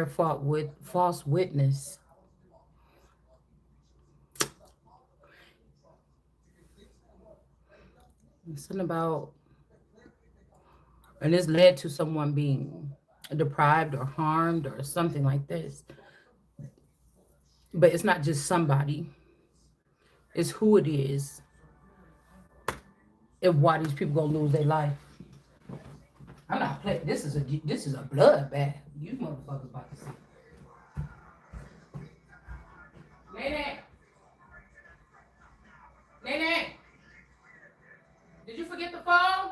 fought with false witness. Something about, and this led to someone being deprived or harmed or something like this. But it's not just somebody; it's who it is, and why these people gonna lose their life. I'm not playing. This is a bloodbath. You motherfuckers about to see. Nene, Nene, did you forget the phone?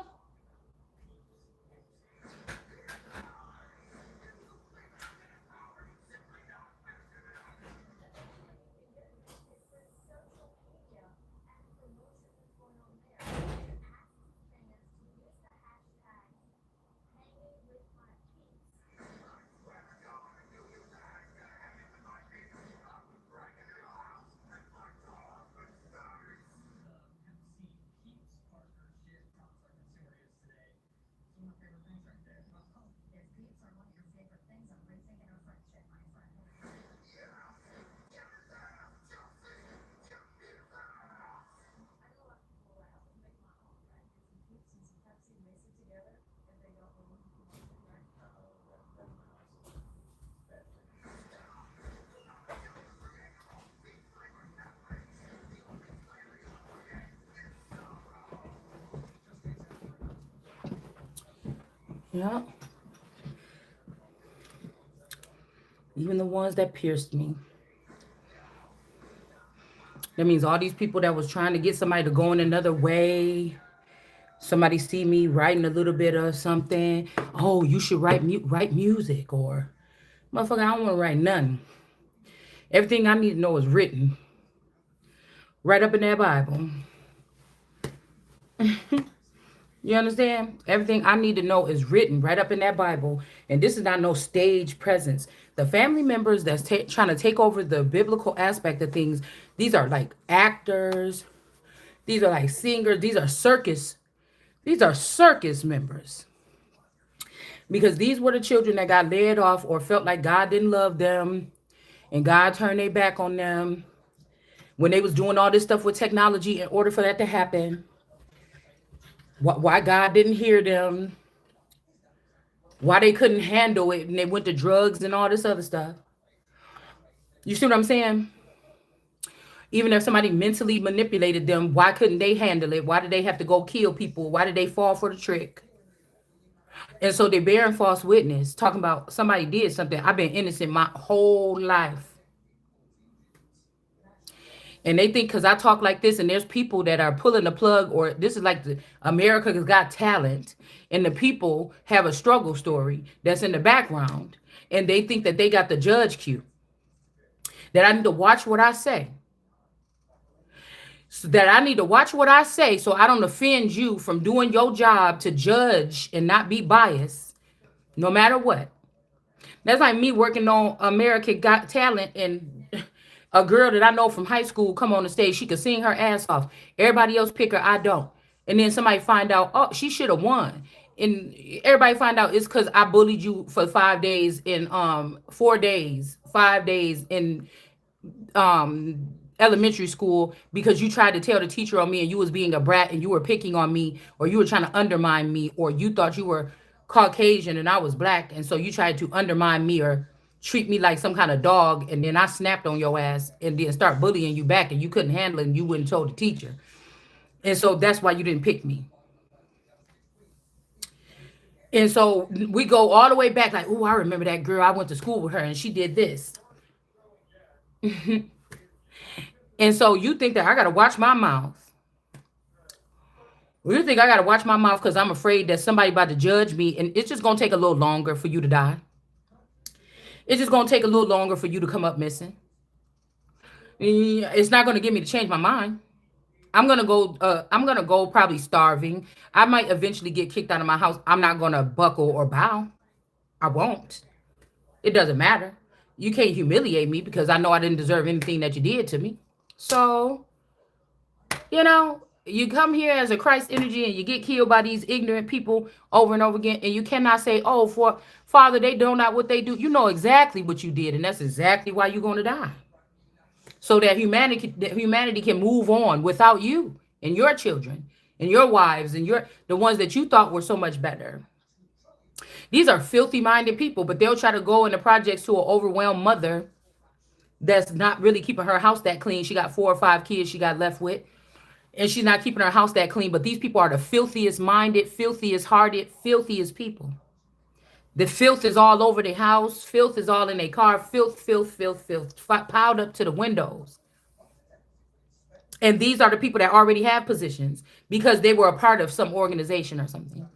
Yeah. Even the ones that pierced me. That means all these people that was trying to get somebody to go in another way. Somebody see me writing a little bit of something. Oh, you should write music, or motherfucker, I don't want to write nothing. Everything I need to know is written right up in that Bible. You understand? Everything I need to know is written right up in that Bible. And this is not no stage presence. The family members that's trying to take over the biblical aspect of things, these are like actors. These are like singers. These are circus. These are circus members. Because these were the children that got led off or felt like God didn't love them and God turned their back on them when they was doing all this stuff with technology in order for that to happen. Why God didn't hear them, why they couldn't handle it and they went to drugs and all this other stuff. You see what I'm saying? Even if somebody mentally manipulated them, why couldn't they handle it? Why did they have to go kill people? Why did they fall for the trick? And so they're bearing false witness, talking about somebody did something. I've been innocent my whole life. And they think because I talk like this, and there's people that are pulling the plug, or this is like the America's Got Talent, and the people have a struggle story that's in the background, and they think that they got the judge cue. That I need to watch what I say. So that I need to watch what I say so I don't offend you from doing your job to judge and not be biased, no matter what. That's like me working on America Got Talent and a girl that I know from high school come on the stage. She could sing her ass off. Everybody else pick her. I don't. And then somebody find out, oh, she should have won. And everybody find out it's because I bullied you for 5 days in 4 days, 5 days in elementary school because you tried to tell the teacher on me and you was being a brat and you were picking on me or you were trying to undermine me or you thought you were Caucasian and I was black and so you tried to undermine me or treat me like some kind of dog and then I snapped on your ass and then start bullying you back and you couldn't handle it and you wouldn't tell the teacher. And so that's why you didn't pick me. And so we go all the way back like, oh, I remember that girl. I went to school with her and she did this. And so you think that I got to watch my mouth. You think I got to watch my mouth because I'm afraid that somebody about to judge me and it's just going to take a little longer for you to die. It's just going to take a little longer for you to come up missing. It's not going to get me to change my mind. I'm gonna go probably starving. I might eventually get kicked out of my house. I'm not gonna buckle or bow. I won't. It doesn't matter. You can't humiliate me because I know I didn't deserve anything that you did to me. So, you come here as a Christ energy and you get killed by these ignorant people over and over again, and you cannot say, "Oh, Father, they know not what they do. You know exactly what you did, and that's exactly why you're going to die. So that humanity can move on without you and your children and your wives and the ones that you thought were so much better. These are filthy minded people, but they'll try to go into projects to an overwhelmed mother that's not really keeping her house that clean. She got 4 or 5 kids she got left with, and she's not keeping her house that clean. But these people are the filthiest minded, filthiest hearted, filthiest people. The filth is all over the house. Filth is all in their car. Filth, filth, filth, filth, piled up to the windows. And these are the people that already have positions because they were a part of some organization or something.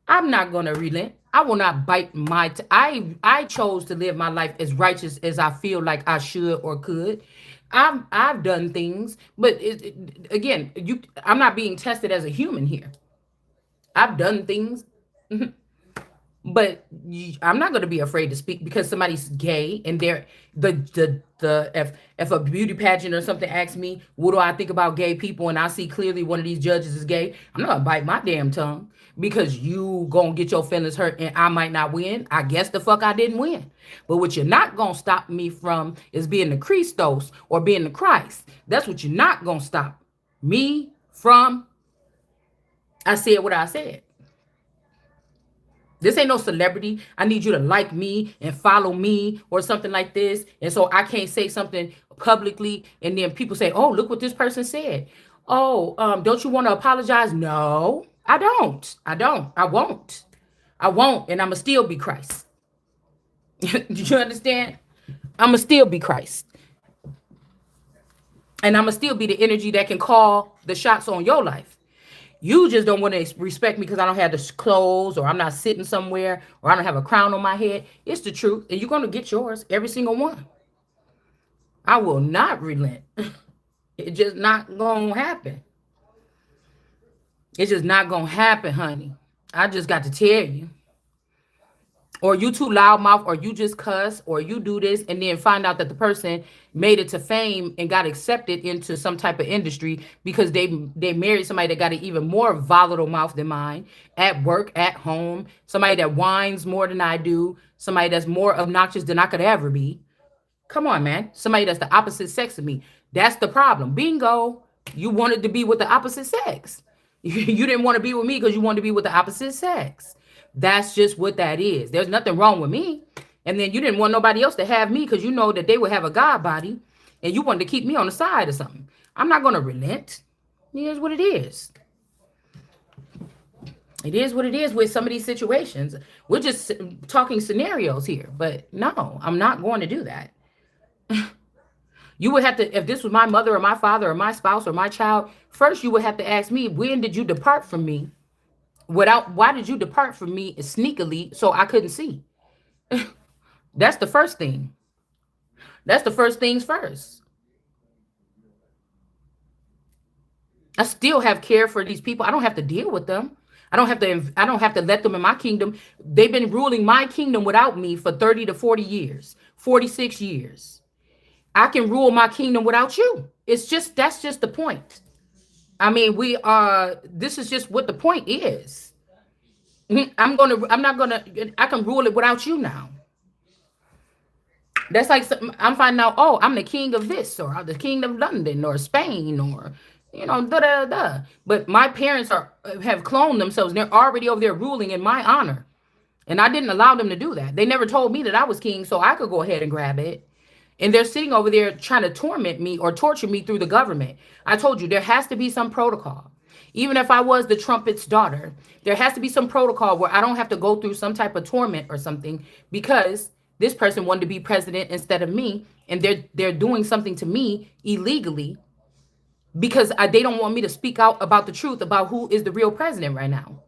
I'm not going to relent. I will not bite my I chose to live my life as righteous as I feel like I should or could. I've done things, but again, I'm not being tested as a human here. I've done things. But I'm not going to be afraid to speak because somebody's gay and they're if a beauty pageant or something asks me, what do I think about gay people? And I see clearly one of these judges is gay. I'm not going to bite my damn tongue because you going to get your feelings hurt and I might not win. I guess the fuck I didn't win. But what you're not going to stop me from is being the Christos or being the Christ. That's what you're not going to stop me from. I said what I said. This ain't no celebrity. I need you to like me and follow me or something like this. And so I can't say something publicly and then people say, oh, look what this person said. Oh, don't you want to apologize? No, I don't. I won't. And I'ma still be Christ. Do you understand? I'ma still be Christ. And I'ma still be the energy that can call the shots on your life. You just don't want to respect me because I don't have the clothes or I'm not sitting somewhere or I don't have a crown on my head. It's the truth. And you're going to get yours, every single one. I will not relent. It's just not going to happen. It's just not going to happen, honey. I just got to tell you. Or you too loudmouth, or you just cuss, or you do this, and then find out that the person made it to fame and got accepted into some type of industry because they married somebody that got an even more volatile mouth than mine, at work, at home, somebody that whines more than I do, somebody that's more obnoxious than I could ever be. Come on, man. Somebody that's the opposite sex of me. That's the problem. Bingo. You wanted to be with the opposite sex. You didn't want to be with me because you wanted to be with the opposite sex. That's just what that is. There's nothing wrong with me. And then you didn't want nobody else to have me because you know that they would have a God body and you wanted to keep me on the side or something. I'm not going to relent. It is what it is. It is what it is with some of these situations. We're just talking scenarios here. But no, I'm not going to do that. You would have to, if this was my mother or my father or my spouse or my child, first you would have to ask me, when did you depart from me? Why did you depart from me sneakily so I couldn't see? That's the first thing. That's the first things first. I still have care for these people. I don't have to deal with them. I don't have to let them in my kingdom. They've been ruling my kingdom without me for 30 to 40 years, 46 years. I can rule my kingdom without you. That's just the point. I mean, this is just what the point is. I can rule it without you now. That's like I'm finding out, oh, I'm the king of this, or I'm the king of London or Spain, or, But my parents have cloned themselves. They're already over there ruling in my honor. And I didn't allow them to do that. They never told me that I was king, so I could go ahead and grab it. And they're sitting over there trying to torment me or torture me through the government. I told you, there has to be some protocol. Even if I was the trumpet's daughter, there has to be some protocol where I don't have to go through some type of torment or something because this person wanted to be president instead of me. And they're doing something to me illegally because they don't want me to speak out about the truth about who is the real president right now.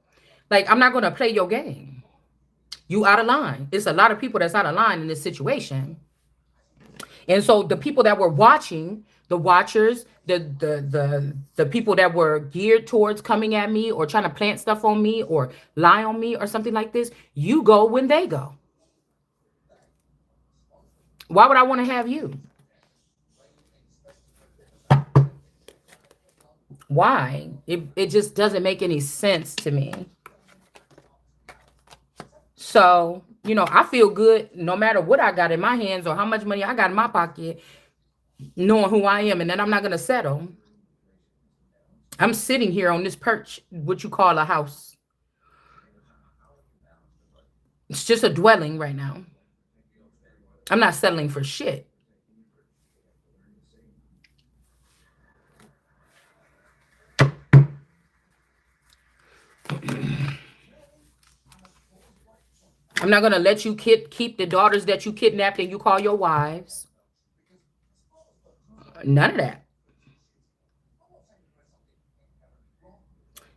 Like, I'm not going to play your game. You out of line. It's a lot of people that's out of line in this situation. And so the people that were watching, the watchers, the people that were geared towards coming at me or trying to plant stuff on me or lie on me or something like this, you go when they go. Why would I want to have you? Why? It just doesn't make any sense to me. So I feel good no matter what I got in my hands or how much money I got in my pocket, knowing who I am, and then I'm not gonna settle. I'm sitting here on this perch, what you call a house. It's just a dwelling right now. I'm not settling for shit. I'm not gonna let you keep the daughters that you kidnapped and you call your wives. None of that.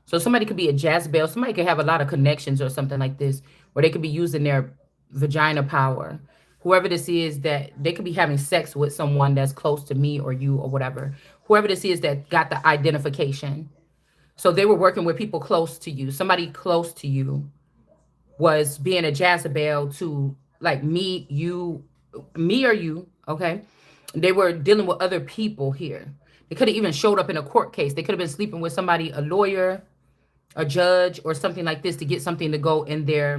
So somebody could be a Jezebel. Somebody could have a lot of connections or something like this, where they could be using their vagina power. Whoever this is, that they could be having sex with someone that's close to me or you or whatever. Whoever this is that got the identification. So they were working with people close to you. Somebody close to you was being a Jezebel to like me or you, okay? They were dealing with other people here. They could have even showed up in a court case. They could have been sleeping with somebody, a lawyer, a judge, or something like this to get something to go in their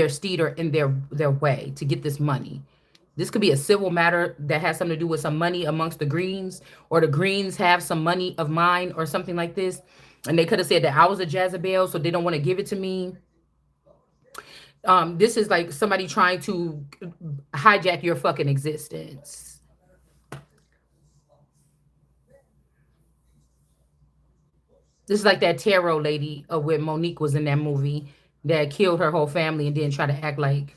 steed or in their way to get this money. This could be a civil matter that has something to do with some money amongst the Greens, or the Greens have some money of mine or something like this. And they could have said that I was a Jezebel, so they don't want to give it to me. This is like somebody trying to hijack your fucking existence. This is like that tarot lady when Monique was in that movie that killed her whole family and then try to act like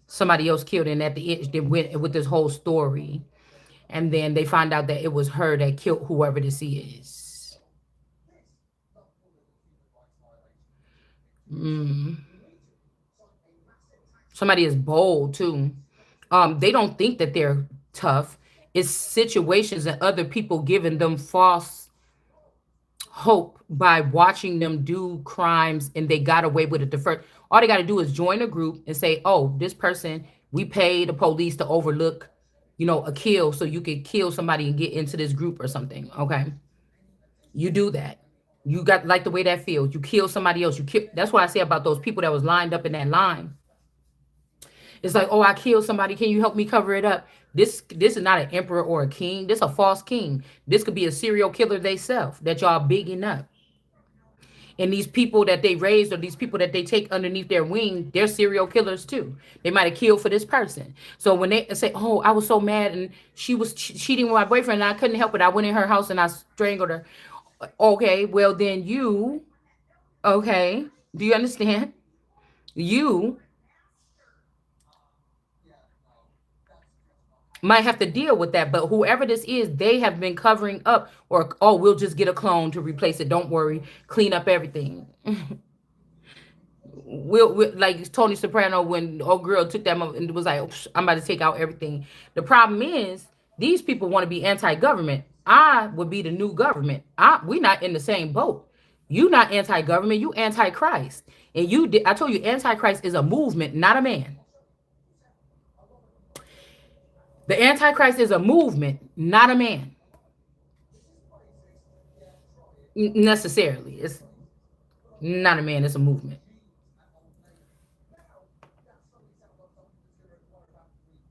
somebody else killed, and at the end they went with this whole story, and then they find out that it was her that killed whoever this is. Somebody is bold too. They don't think that they're tough. It's situations and other people giving them false hope by watching them do crimes, and they got away with it the first. All they got to do is join a group and say, oh, this person, we pay the police to overlook, a kill, so you could kill somebody and get into this group or something. Okay, you do that. You got like the way that feels. You kill somebody else. You kill. That's what I say about those people that was lined up in that line. It's like, oh, I killed somebody. Can you help me cover it up? This is not an emperor or a king. This a false king. This could be a serial killer they self that y'all bigging up. And these people that they raised, or these people that they take underneath their wing, they're serial killers too. They might have killed for this person. So when they say, oh, I was so mad and she was cheating with my boyfriend and I couldn't help it, I went in her house and I strangled her. Okay, well then okay, do you understand? You might have to deal with that, but whoever this is, they have been covering up, or, oh, we'll just get a clone to replace it. Don't worry, clean up everything. We'll like Tony Soprano when the old girl took that and was like, I'm about to take out everything. The problem is these people want to be anti-government. I would be the new government. We not in the same boat. You not anti-government, you anti-Christ. And I told you, anti-Christ is a movement, not a man. The antichrist is a movement, not a man. Necessarily, it's not a man, it's a movement.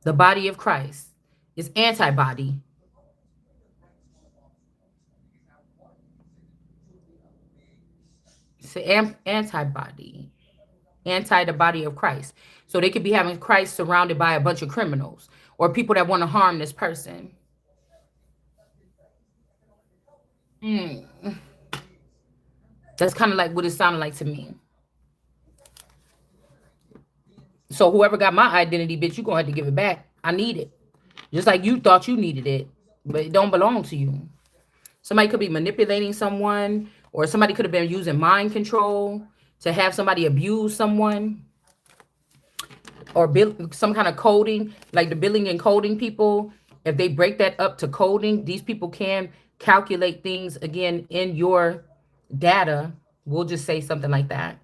The body of Christ is antibody. It's an antibody, anti the body of Christ. So they could be having Christ surrounded by a bunch of criminals or people that want to harm this person. That's kind of like what it sounded like to me. So whoever got my identity, bitch, you gonna have to give it back. I need it. Just like you thought you needed it, but it don't belong to you. Somebody could be manipulating someone, or somebody could have been using mind control to have somebody abuse someone, or build some kind of coding, like the billing and coding people. If they break that up to coding, these people can calculate things again in your data. We'll just say something like that.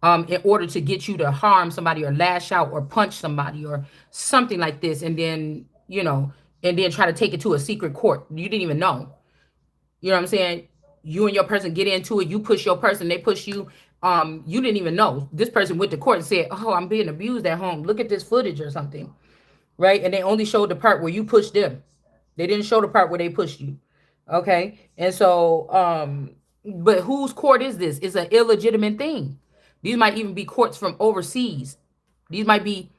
In order to get you to harm somebody or lash out or punch somebody or something like this, and then, and then try to take it to a secret court. You didn't even know. You know what I'm saying? You and your person get into it. You push your person, they push you. You didn't even know. This person went to court and said, "Oh, I'm being abused at home. Look at this footage or something." Right? And they only showed the part where you pushed them. They didn't show the part where they pushed you. Okay? And so but whose court is this? It's an illegitimate thing. These might even be courts from overseas. These might be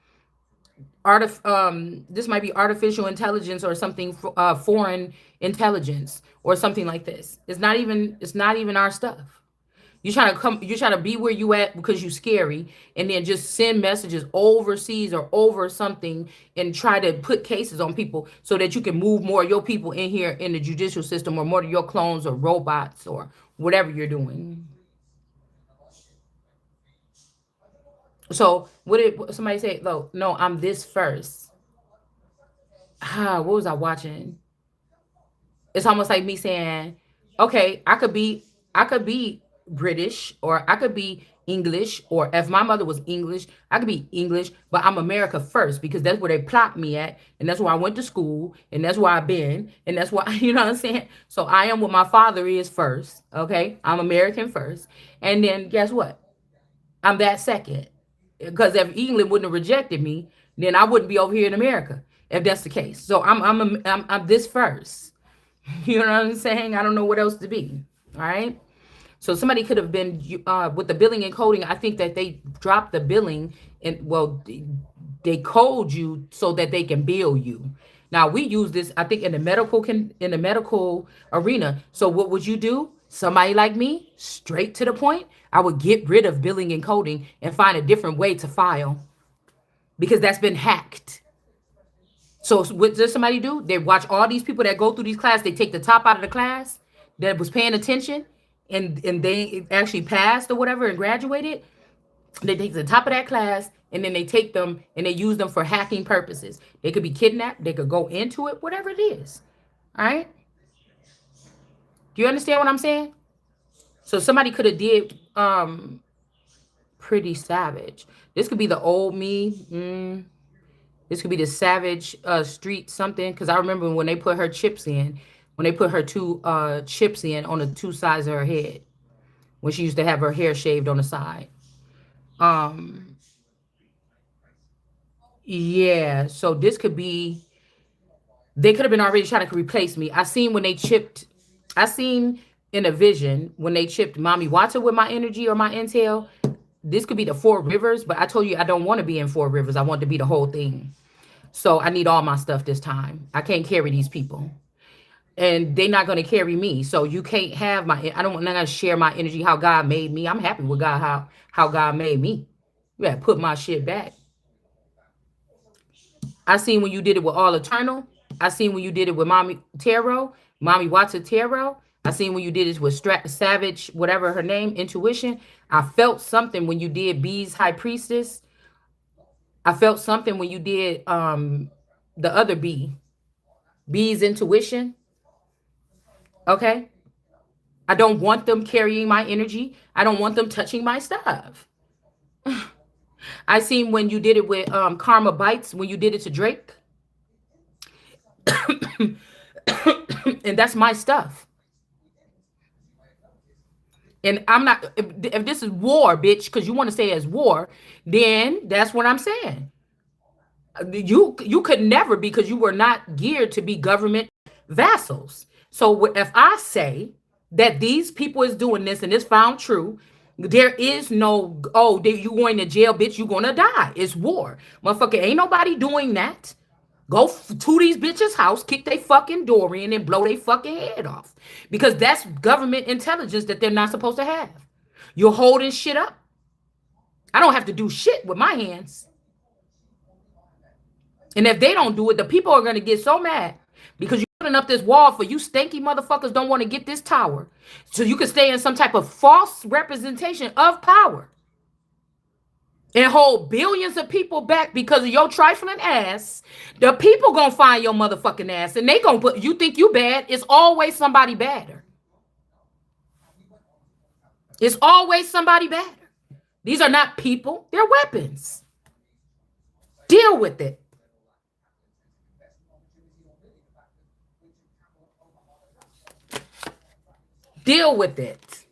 this might be artificial intelligence or something, foreign intelligence or something like this. It's not even our stuff. You're trying to be where you at because you scary, and then just send messages overseas or over something and try to put cases on people so that you can move more of your people in here in the judicial system, or more of your clones or robots or whatever you're doing. So what did somebody say? No, no, I'm this first. What was I watching? It's almost like me saying, okay, I could be British, or I could be English, or if my mother was English, I could be English, but I'm America first because that's where they plopped me at, and that's where I went to school, and that's where I've been, and that's why you know what I'm saying. So I am what my father is first. Okay, I'm American first, and then guess what? I'm that second. Because if England wouldn't have rejected me, then I wouldn't be over here in America. If that's the case, so I'm this first. You know what I'm saying? I don't know what else to be. All right. So somebody could have been with the billing and coding. I think that they dropped the billing, and well, they code you so that they can bill you. Now we use this, I think, in the medical arena. So what would you do? Somebody like me, straight to the point. I would get rid of billing and coding and find a different way to file because that's been hacked. So what does somebody do? They watch all these people that go through these classes. They take the top out of the class that was paying attention, and they actually passed or whatever and graduated. They take the top of that class, and then they take them and they use them for hacking purposes. They could be kidnapped. They could go into it, whatever it is. All right. Do you understand what I'm saying? So somebody could have did pretty savage. This could be the old me. This could be the savage street something. Because I remember when they put her chips in, when they put her two chips in on the two sides of her head, when she used to have her hair shaved on the side. Um, yeah. So this could be. They could have been already trying to replace me. I seen when they chipped. I seen in a vision when they chipped Mommy Watson with my energy or my intel. This could be the Four Rivers, but I told you I don't want to be in Four Rivers. I want to be the whole thing. So I need all my stuff this time. I can't carry these people, and they're not going to carry me. So you can't have my. I don't want to share my energy how God made me. I'm happy with God how God made me. You gotta put my shit back. I seen when you did it with All Eternal. I seen when you did it with Mommy Tarot, Mommy Watson Tarot. I seen when you did it with Savage, whatever her name, Intuition. I felt something when you did Bee's High Priestess. I felt something when you did the other B, Bee's Intuition. Okay. I don't want them carrying my energy. I don't want them touching my stuff. I seen when you did it with Karma Bites, when you did it to Drake. And that's my stuff. And I'm not, if this is war, bitch, because you want to say it's war, then that's what I'm saying. You could never, because you were not geared to be government vassals. So if I say that these people is doing this and it's found true, there is no, oh, you going to jail, bitch, you gonna die. It's war. Motherfucker, ain't nobody doing that. Go to these bitches' house, kick their fucking door in, and blow their fucking head off. Because that's government intelligence that they're not supposed to have. You're holding shit up. I don't have to do shit with my hands. And if they don't do it, the people are going to get so mad because you're putting up this wall for you stanky motherfuckers don't want to get this tower. So you can stay in some type of false representation of power and hold billions of people back because of your trifling ass. The people gonna find your motherfucking ass and they gonna put, you think you bad, it's always somebody badder. It's always somebody badder. These are not people, they're weapons. Deal with it. Deal with it.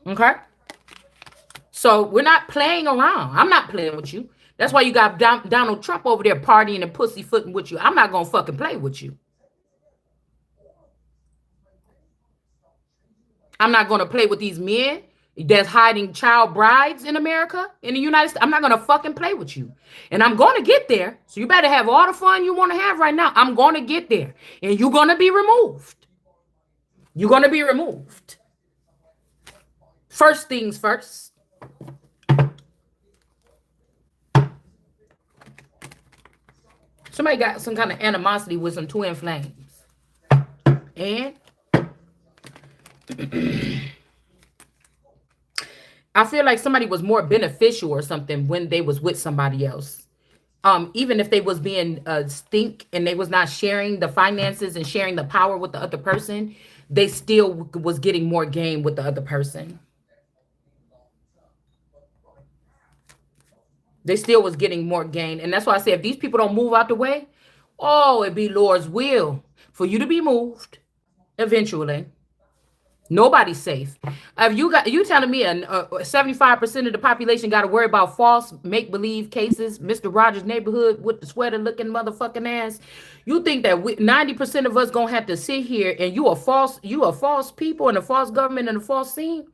Okay, so we're not playing around. I'm not playing with you. That's why you got Donald Trump over there partying and pussyfooting with you. I'm not gonna fucking play with you. I'm not gonna play with these men that's hiding child brides in America, in the United States. I'm not gonna fucking play with you. And I'm gonna get there. So you better have all the fun you wanna have right now. I'm gonna get there. And you're gonna be removed. You're gonna be removed. First things first. Somebody got some kind of animosity with some twin flames. And I feel like somebody was more beneficial or something when they was with somebody else. Even if they was being stink and they was not sharing the finances and sharing the power with the other person, they still was getting more gain with the other person. They still was getting more gain. And that's why I say if these people don't move out the way, oh, it be Lord's will for you to be moved eventually. Nobody's safe. If you telling me 75% of the population got to worry about false make believe cases, Mister Rogers' neighborhood with the sweater looking motherfucking ass. You think that 90% of us gonna have to sit here and you a false people and a false government and a false scene?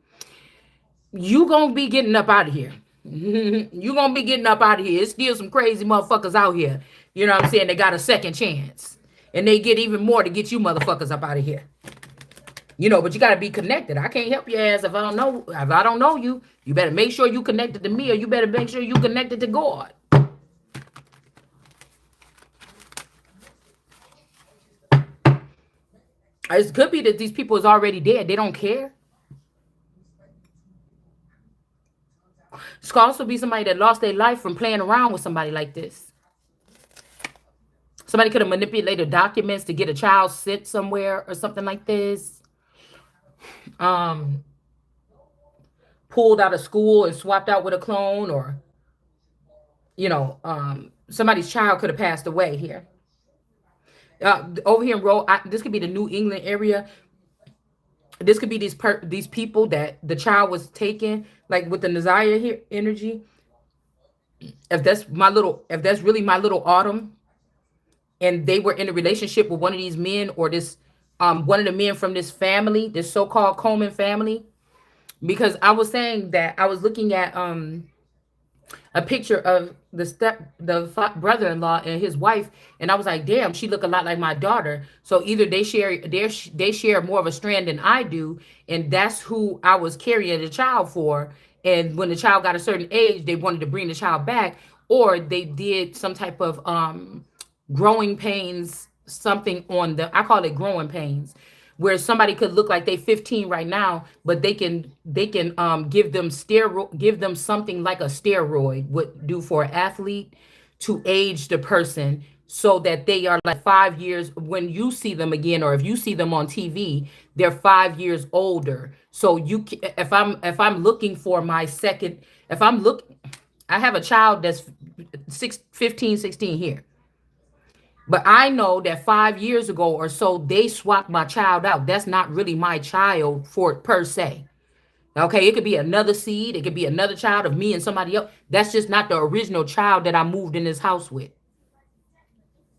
You gonna be getting up out of here. You gonna be getting up out of here. It's still some crazy motherfuckers out here. You know what I'm saying? They got a second chance, and they get even more to get you motherfuckers up out of here. But you gotta be connected. I can't help your ass if I don't know you. You better make sure you connected to me, or you better make sure you connected to God. It could be that these people is already dead. They don't care. It could also be somebody that lost their life from playing around with somebody like this. Somebody could have manipulated documents to get a child sent somewhere or something like this. Um, Pulled out of school and swapped out with a clone, or somebody's child could have passed away here. Over here in this could be the New England area. This could be these people that the child was taken, like with the Nazaya here energy. If that's really my little Autumn, and they were in a relationship with one of these men, or this one of the men from this family, this so-called Coleman family, because I was saying that I was looking at a picture of the brother-in-law and his wife, and I was like, damn, she look a lot like my daughter. So either they share more of a strand than I do, and that's who I was carrying the child for. And when the child got a certain age, they wanted to bring the child back, or they did some type of growing pains, something on the, I call it growing pains, where somebody could look like they 15 right now, but they can give them something like a steroid would do for an athlete to age the person, so that they are like 5 years when you see them again, or if you see them on TV, they're 5 years older. So if I'm looking for my second, if I'm look, I have a child that's 15, 16 here. But I know that 5 years ago or so, they swapped my child out. That's not really my child for per se. Okay, it could be another seed. It could be another child of me and somebody else. That's just not the original child that I moved in this house with.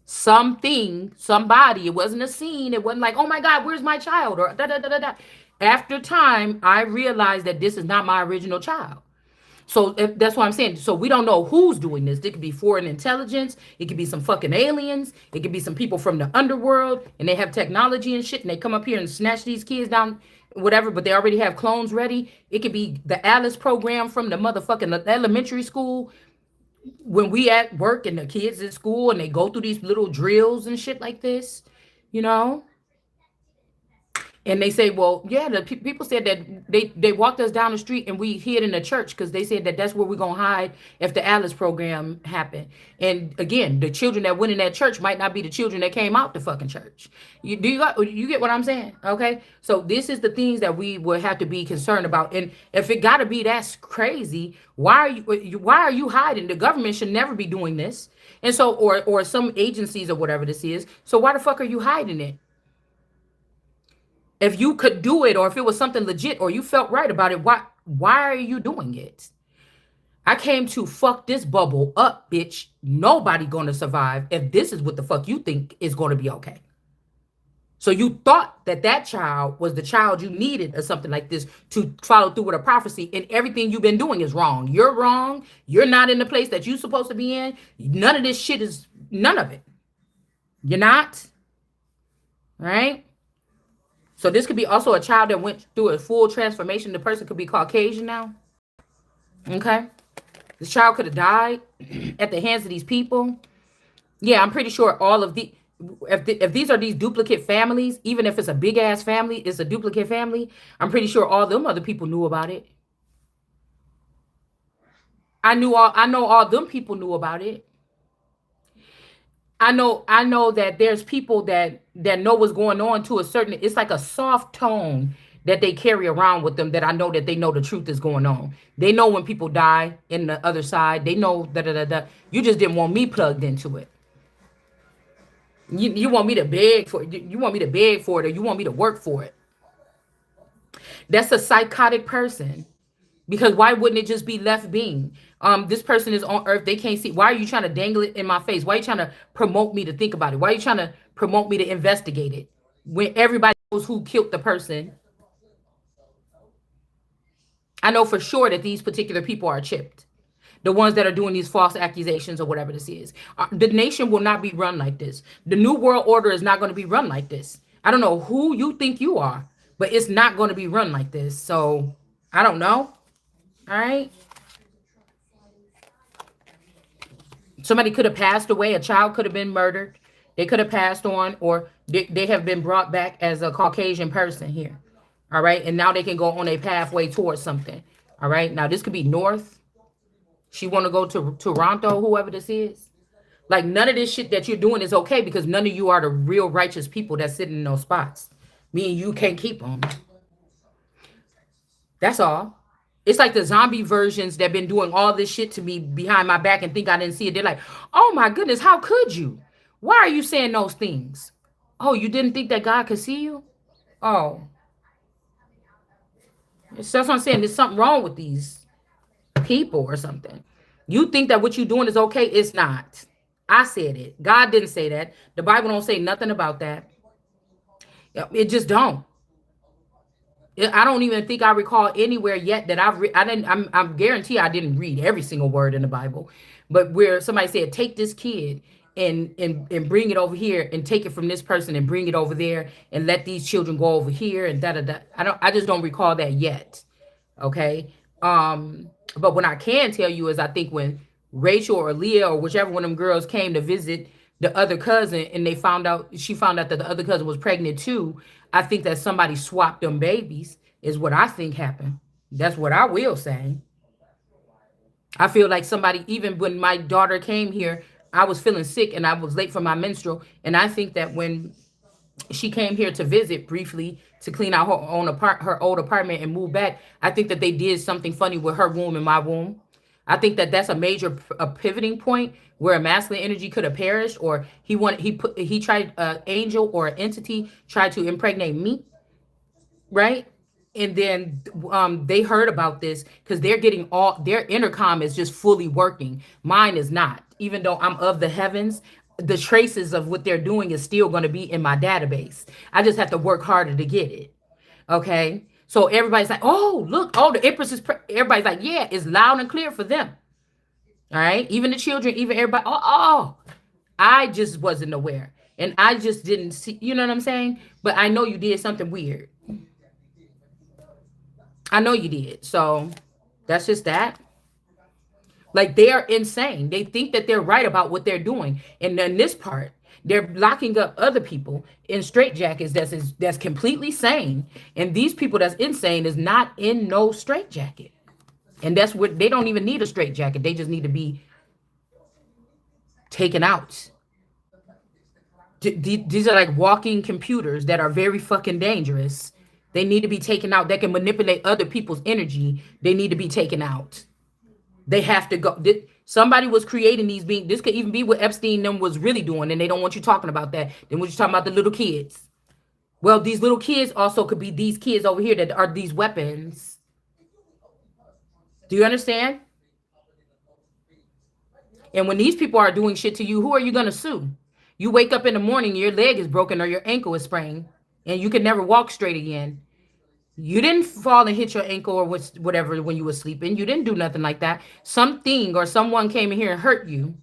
Somebody, it wasn't a scene. It wasn't like, oh my God, where's my child? Or da da da da da. After time, I realized that this is not my original child. So that's what I'm saying. So we don't know who's doing this. It could be foreign intelligence. It could be some fucking aliens. It could be some people from the underworld, and they have technology and shit, and they come up here and snatch these kids down, whatever, but they already have clones ready. It could be the Alice program from the motherfucking elementary school, when we at work and the kids at school and they go through these little drills and shit like this, you know? And they say, well, yeah, the people said that they walked us down the street and we hid in a church because they said that that's where we're going to hide if the Alice program happened. And again, the children that went in that church might not be the children that came out the fucking church. You get what I'm saying? Okay. So this is the things that we will have to be concerned about. And if it got to be that's crazy, why are you hiding? The government should never be doing this. And so, or some agencies or whatever this is. So why the fuck are you hiding it? If you could do it, or if it was something legit, or you felt right about it, why are you doing it? I came to fuck this bubble up, bitch. Nobody gonna survive if this is what the fuck you think is gonna be okay. So you thought that that child was the child you needed or something like this to follow through with a prophecy, and everything you've been doing is wrong. You're wrong. You're not in the place that you're supposed to be in. None of this shit is, none of it. You're not. Right? So this could be also a child that went through a full transformation. The person could be Caucasian now. Okay? This child could have died at the hands of these people. Yeah, I'm pretty sure all of if these are these duplicate families, even if it's a big ass family, it's a duplicate family. I'm pretty sure all them other people knew about it. I know all them people knew about it. I know that there's people that know what's going on to a certain, it's like a soft tone that they carry around with them, that I know that they know the truth is going on. They know when people die in the other side. They know da. You just didn't want me plugged into it. You want me to beg for it. You want me to beg for it, or you want me to work for it. That's a psychotic person. Because why wouldn't it just be left being? This person is on earth. They can't see. Why are you trying to dangle it in my face? Why are you trying to promote me to think about it? Why are you trying to promote me to investigate it? When everybody knows who killed the person. I know for sure that these particular people are chipped. The ones that are doing these false accusations or whatever this is. The nation will not be run like this. The new world order is not going to be run like this. I don't know who you think you are, but it's not going to be run like this. So I don't know. All right. Somebody could have passed away. A child could have been murdered. They could have passed on, or they have been brought back as a Caucasian person here. All right. And now they can go on a pathway towards something. All right. Now this could be North. She want to go to Toronto, whoever this is. Like, none of this shit that you're doing is okay, because none of you are the real righteous people that's sitting in those spots. Me and you can't keep them. That's all. It's like the zombie versions that been doing all this shit to me behind my back and think I didn't see it. They're like, oh my goodness, how could you? Why are you saying those things? Oh, you didn't think that God could see you? Oh. That's what I'm saying. There's something wrong with these people or something. You think that what you're doing is okay? It's not. I said it. God didn't say that. The Bible don't say nothing about that. It just don't. I don't even think I recall anywhere yet that I didn't. I'm guarantee I didn't read every single word in the Bible, but where somebody said, take this kid and bring it over here, and take it from this person and bring it over there, and let these children go over here, and da da da. I just don't recall that yet. Okay. But what I can tell you is, I think when Rachel or Leah or whichever one of them girls came to visit the other cousin, and she found out that the other cousin was pregnant too, I think that somebody swapped them babies, is what I think happened. That's what I will say. I feel like somebody, even when my daughter came here, I was feeling sick and I was late for my menstrual. And I think that when she came here to visit briefly to clean out her old apartment and move back, I think that they did something funny with her womb and my womb. I think that that's a major pivoting point where a masculine energy could have perished, or he tried angel or an entity tried to impregnate me, right? And then they heard about this because they're getting all their intercom is just fully working. Mine is not. Even though I'm of the heavens, the traces of what they're doing is still going to be in my database. I just have to work harder to get it. Okay. So everybody's like, oh, look, oh, the Empress is, everybody's like, yeah, it's loud and clear for them. All right. Even the children, even everybody. Oh, I just wasn't aware. And I just didn't see, you know what I'm saying? But I know you did something weird. I know you did. So that's just that. Like, they are insane. They think that they're right about what they're doing. And then this part, they're locking up other people in straitjackets that's completely sane. And these people that's insane is not in no straitjacket. And that's what they don't even need a straitjacket. They just need to be taken out. These are like walking computers that are very fucking dangerous. They need to be taken out. That can manipulate other people's energy. They need to be taken out. They have to go. Somebody was creating these beings. This could even be what Epstein them was really doing, and they don't want you talking about that. They want you talking about the little kids. Well, these little kids also could be these kids over here that are these weapons. Do you understand? And when these people are doing shit to you, who are you going to sue? You wake up in the morning, your leg is broken or your ankle is sprained, and you can never walk straight again. You didn't fall and hit your ankle or whatever when you were sleeping. You didn't do nothing like that. Something or someone came in here and hurt you,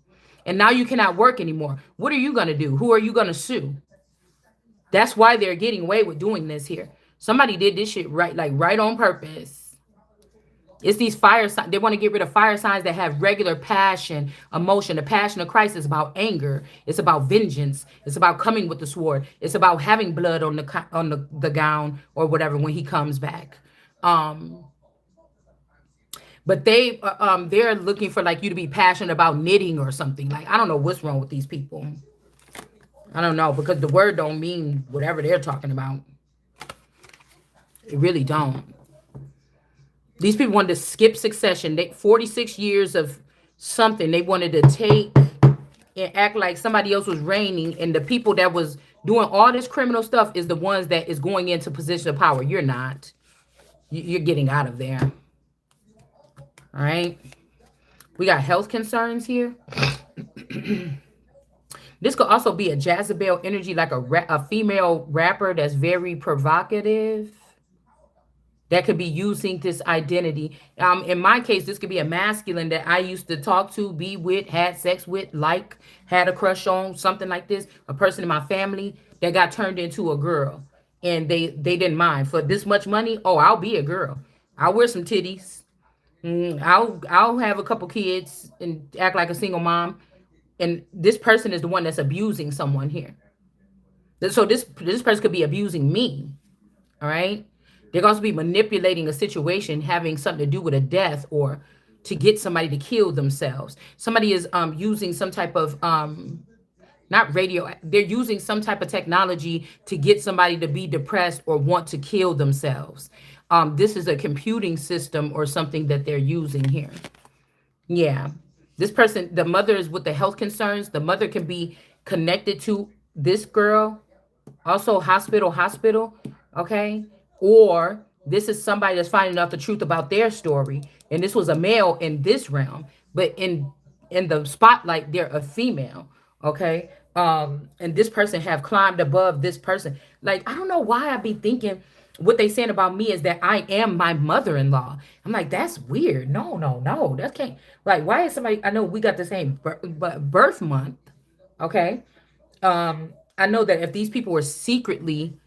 and now you cannot work anymore. What are you going to do? Who are you going to sue? That's why they're getting away with doing this here. Somebody did this shit right, like right on purpose. It's these fire signs. They want to get rid of fire signs that have regular passion, emotion. The passion of Christ is about anger. It's about vengeance. It's about coming with the sword. It's about having blood on the gown or whatever when he comes back. Um, but they're looking for like you to be passionate about knitting or something. Like I don't know what's wrong with these people. I don't know because the word don't mean whatever they're talking about. It really don't. These people wanted to skip succession. 46 years of something they wanted to take and act like somebody else was reigning, and the people that was doing all this criminal stuff is the ones that is going into position of power. You're not. You're getting out of there. All right. We got health concerns here. This could also be a Jezebel energy, like a female rapper that's very provocative. That could be using this identity. In my case, this could be a masculine that I used to talk to, be with, had sex with, like, had a crush on, something like this. A person in my family that got turned into a girl, and they didn't mind for this much money. Oh, I'll be a girl. I'll wear some titties. I'll have a couple kids and act like a single mom. And this person is the one that's abusing someone here. So this person could be abusing me. All right. They're going to be manipulating a situation having something to do with a death or to get somebody to kill themselves. Somebody is using some type of not radio. They're using some type of technology to get somebody to be depressed or want to kill themselves. This is a computing system or something that they're using here. Yeah. This person, the mother is with the health concerns. The mother can be connected to this girl. Also hospital. Okay. Or this is somebody that's finding out the truth about their story. And this was a male in this realm, but in the spotlight, they're a female. Okay. And this person have climbed above this person. Like, I don't know why I be thinking what they saying about me is that I am my mother-in-law. I'm like, that's weird. No. That can't, like, why is somebody, I know we got the same birth month. Okay. I know that if these people were secretly,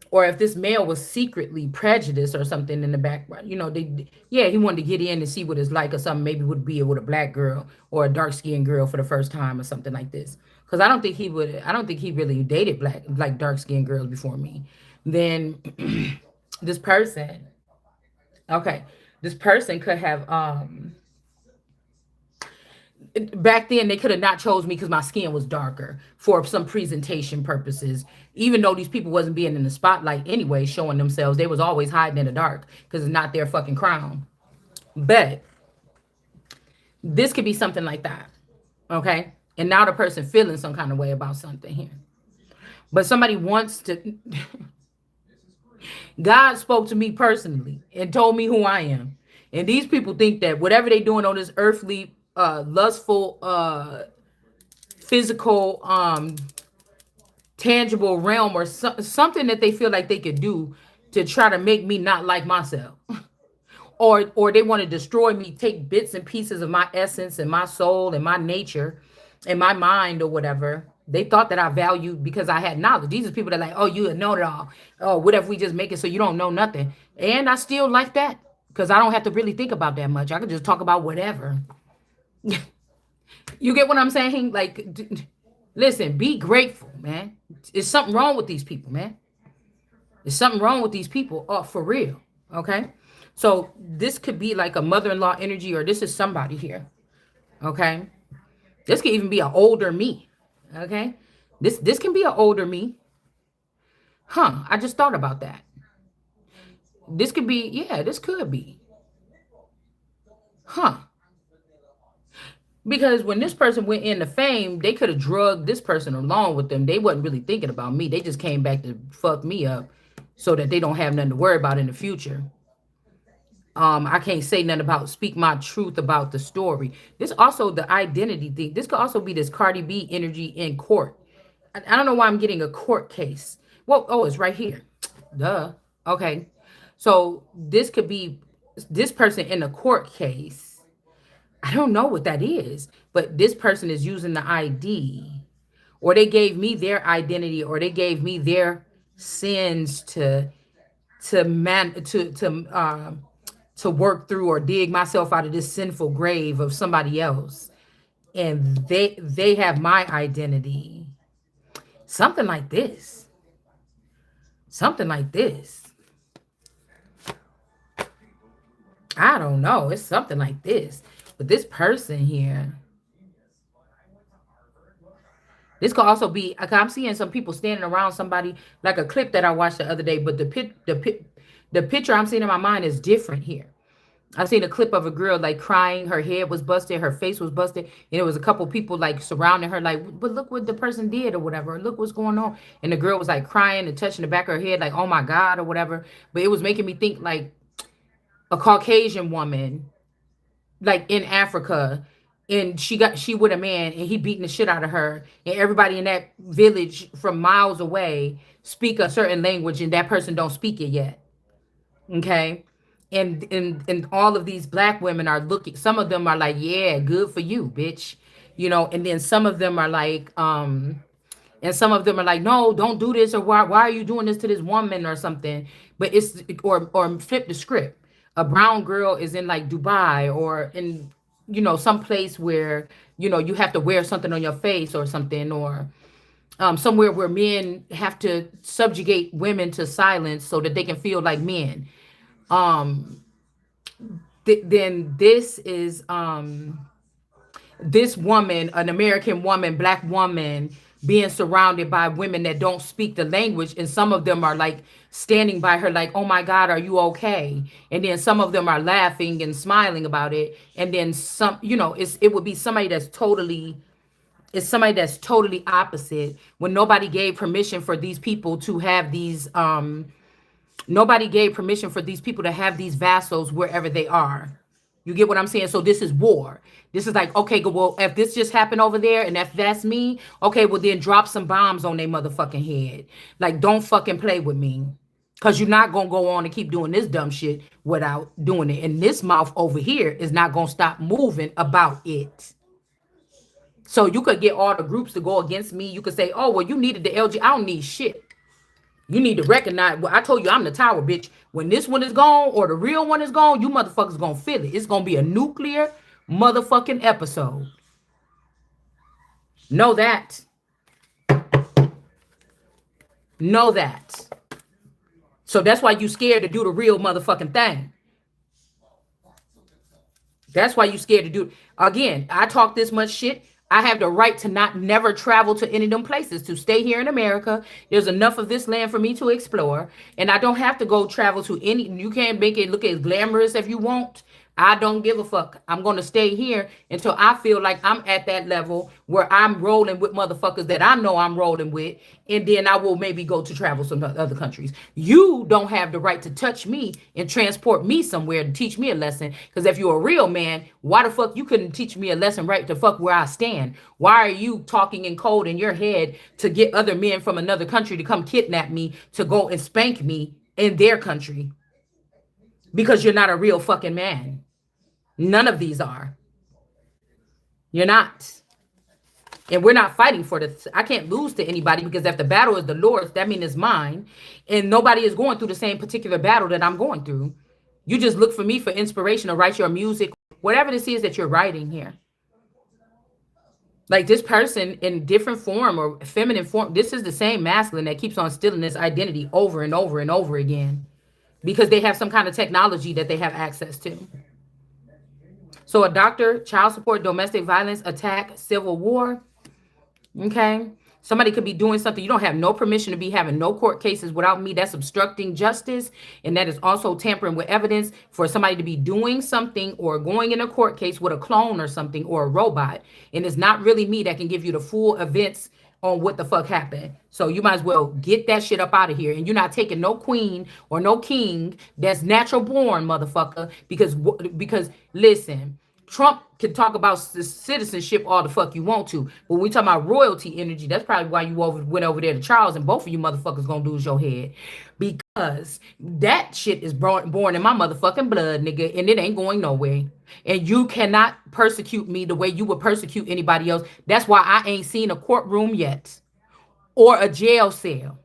or if this male was secretly prejudiced or something in the background, he wanted to get in and see what it's like or something. Maybe would be with a black girl or a dark skinned girl for the first time or something like this. Because I don't think he really dated like dark skinned girls before me. Then this person, okay, this person could have back then they could have not chose me because my skin was darker for some presentation purposes, even though these people wasn't being in the spotlight anyway showing themselves. They was always hiding in the dark because it's not their fucking crown. But this could be something like that. Okay. And now the person feeling some kind of way about something here, but somebody wants to God spoke to me personally and told me who I am. And these people think that whatever they doing on this earthly lustful physical tangible realm or something that they feel like they could do to try to make me not like myself. or they want to destroy me, take bits and pieces of my essence and my soul and my nature and my mind or whatever. They thought that I valued because I had knowledge. These are people that are like, oh, you know it all. Oh, what if we just make it so you don't know nothing? And I still like that because I don't have to really think about that much. I can just talk about whatever. You get what I'm saying? Like, listen, be grateful, man. There's something wrong with these people, man. There's something wrong with these people. Oh, for real. Okay. So this could be like a mother-in-law energy, or this is somebody here. Okay. This could even be an older me. Okay. This can be an older me. Huh. I just thought about that. This could be, yeah, this could be. Huh. Because when this person went into fame, they could have drugged this person along with them. They wasn't really thinking about me. They just came back to fuck me up so that they don't have nothing to worry about in the future. I can't say nothing about speak my truth about the story. This also the identity thing. This could also be this Cardi B energy in court. I don't know why I'm getting a court case. Well, oh, it's right here. Duh. Okay. So this could be this person in a court case. I don't know what that is, but this person is using the ID, or they gave me their identity, or they gave me their sins to man to work through or dig myself out of this sinful grave of somebody else, and they have my identity. Something like this. Something like this. I don't know. It's something like this. But this person here, this could also be. Like, I'm seeing some people standing around somebody, like a clip that I watched the other day. But the picture I'm seeing in my mind is different here. I seen a clip of a girl like crying. Her head was busted, her face was busted, and it was a couple people like surrounding her, like, but look what the person did or whatever. Look what's going on. And the girl was like crying and touching the back of her head, like, oh my God, or whatever. But it was making me think like a Caucasian woman, like in Africa, and she with a man and he beating the shit out of her, and everybody in that village from miles away speak a certain language and that person don't speak it yet. Okay. And all of these black women are looking, some of them are like, yeah, good for you, bitch. And then some of them are like, and some of them are like, no, don't do this, or why are you doing this to this woman or something. But it's or flip the script. A brown girl is in like Dubai or in some place where you have to wear something on your face or something, or somewhere where men have to subjugate women to silence so that they can feel like men. um then this is this woman, an American woman, black woman, being surrounded by women that don't speak the language, and some of them are like standing by her like, oh my God, are you okay? And then some of them are laughing and smiling about it, and then some, it would be somebody that's totally, it's somebody that's totally opposite, when nobody gave permission for these people to have these nobody gave permission for these people to have these vassals wherever they are. You get what I'm saying? So this is war. This is like, okay, well, if this just happened over there and if that's me, okay, well then drop some bombs on their motherfucking head. Like, don't fucking play with me. Cause you're not gonna go on and keep doing this dumb shit without doing it. And this mouth over here is not gonna stop moving about it. So you could get all the groups to go against me. You could say, oh, well, you needed the LG. I don't need shit. You need to recognize. Well, I told you I'm the tower, bitch. When this one is gone or the real one is gone, you motherfuckers gonna feel it. It's gonna be a nuclear motherfucking episode. Know that. Know that. So that's why you scared to do the real motherfucking thing. That's why you scared to do it. Again, I talk this much shit. I have the right to not never travel to any of them places, to stay here in America. There's enough of this land for me to explore. And I don't have to go travel to any, you can't make it look as glamorous if you want. I don't give a fuck. I'm going to stay here until I feel like I'm at that level where I'm rolling with motherfuckers that I know I'm rolling with. And then I will maybe go to travel some other countries. You don't have the right to touch me and transport me somewhere to teach me a lesson. Because if you're a real man, why the fuck you couldn't teach me a lesson right to fuck where I stand? Why are you talking in code in your head to get other men from another country to come kidnap me to go and spank me in their country? Because you're not a real fucking man. None of these are. You're not. And we're not fighting for this. I can't lose to anybody, because if the battle is the Lord's, that means it's mine. And nobody is going through the same particular battle that I'm going through. You just look for me for inspiration to write your music, whatever this is that you're writing here. Like this person in different form or feminine form, this is the same masculine that keeps on stealing this identity over and over and over again, because they have some kind of technology that they have access to. So a doctor, child support, domestic violence, attack, civil war. Okay. Somebody could be doing something. You don't have no permission to be having no court cases without me. That's obstructing justice. And that is also tampering with evidence for somebody to be doing something or going in a court case with a clone or something or a robot. And it's not really me that can give you the full events on what the fuck happened. So you might as well get that shit up out of here. And you're not taking no queen or no king that's natural born, motherfucker. Because listen, Trump can talk about citizenship all the fuck you want to, but when we talk about royalty energy, that's probably why you went over there to Charles, and both of you motherfuckers gonna lose your head, because that shit is born in my motherfucking blood, nigga, and it ain't going nowhere. And you cannot persecute me the way you would persecute anybody else. That's why I ain't seen a courtroom yet or a jail cell.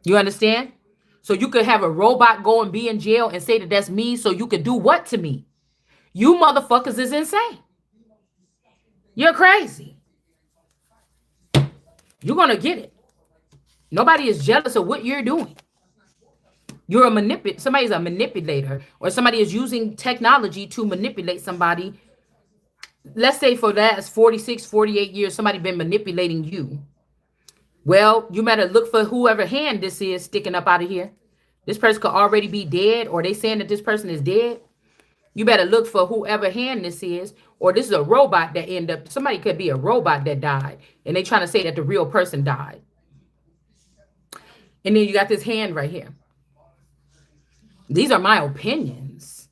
You understand? So you could have a robot go and be in jail and say that that's me, so you could do what to me? You motherfuckers is insane. You're crazy. You're going to get it. Nobody is jealous of what you're doing. You're a somebody's a manipulator, or somebody is using technology to manipulate somebody. Let's say for the last 46, 48 years, somebody been manipulating you. Well, you better look for whoever hand this is sticking up out of here. This person could already be dead, or they saying that this person is dead. You better look for whoever hand this is, or this is a robot that ended up, somebody could be a robot that died, and they trying to say that the real person died. And then you got this hand right here. These are my opinions.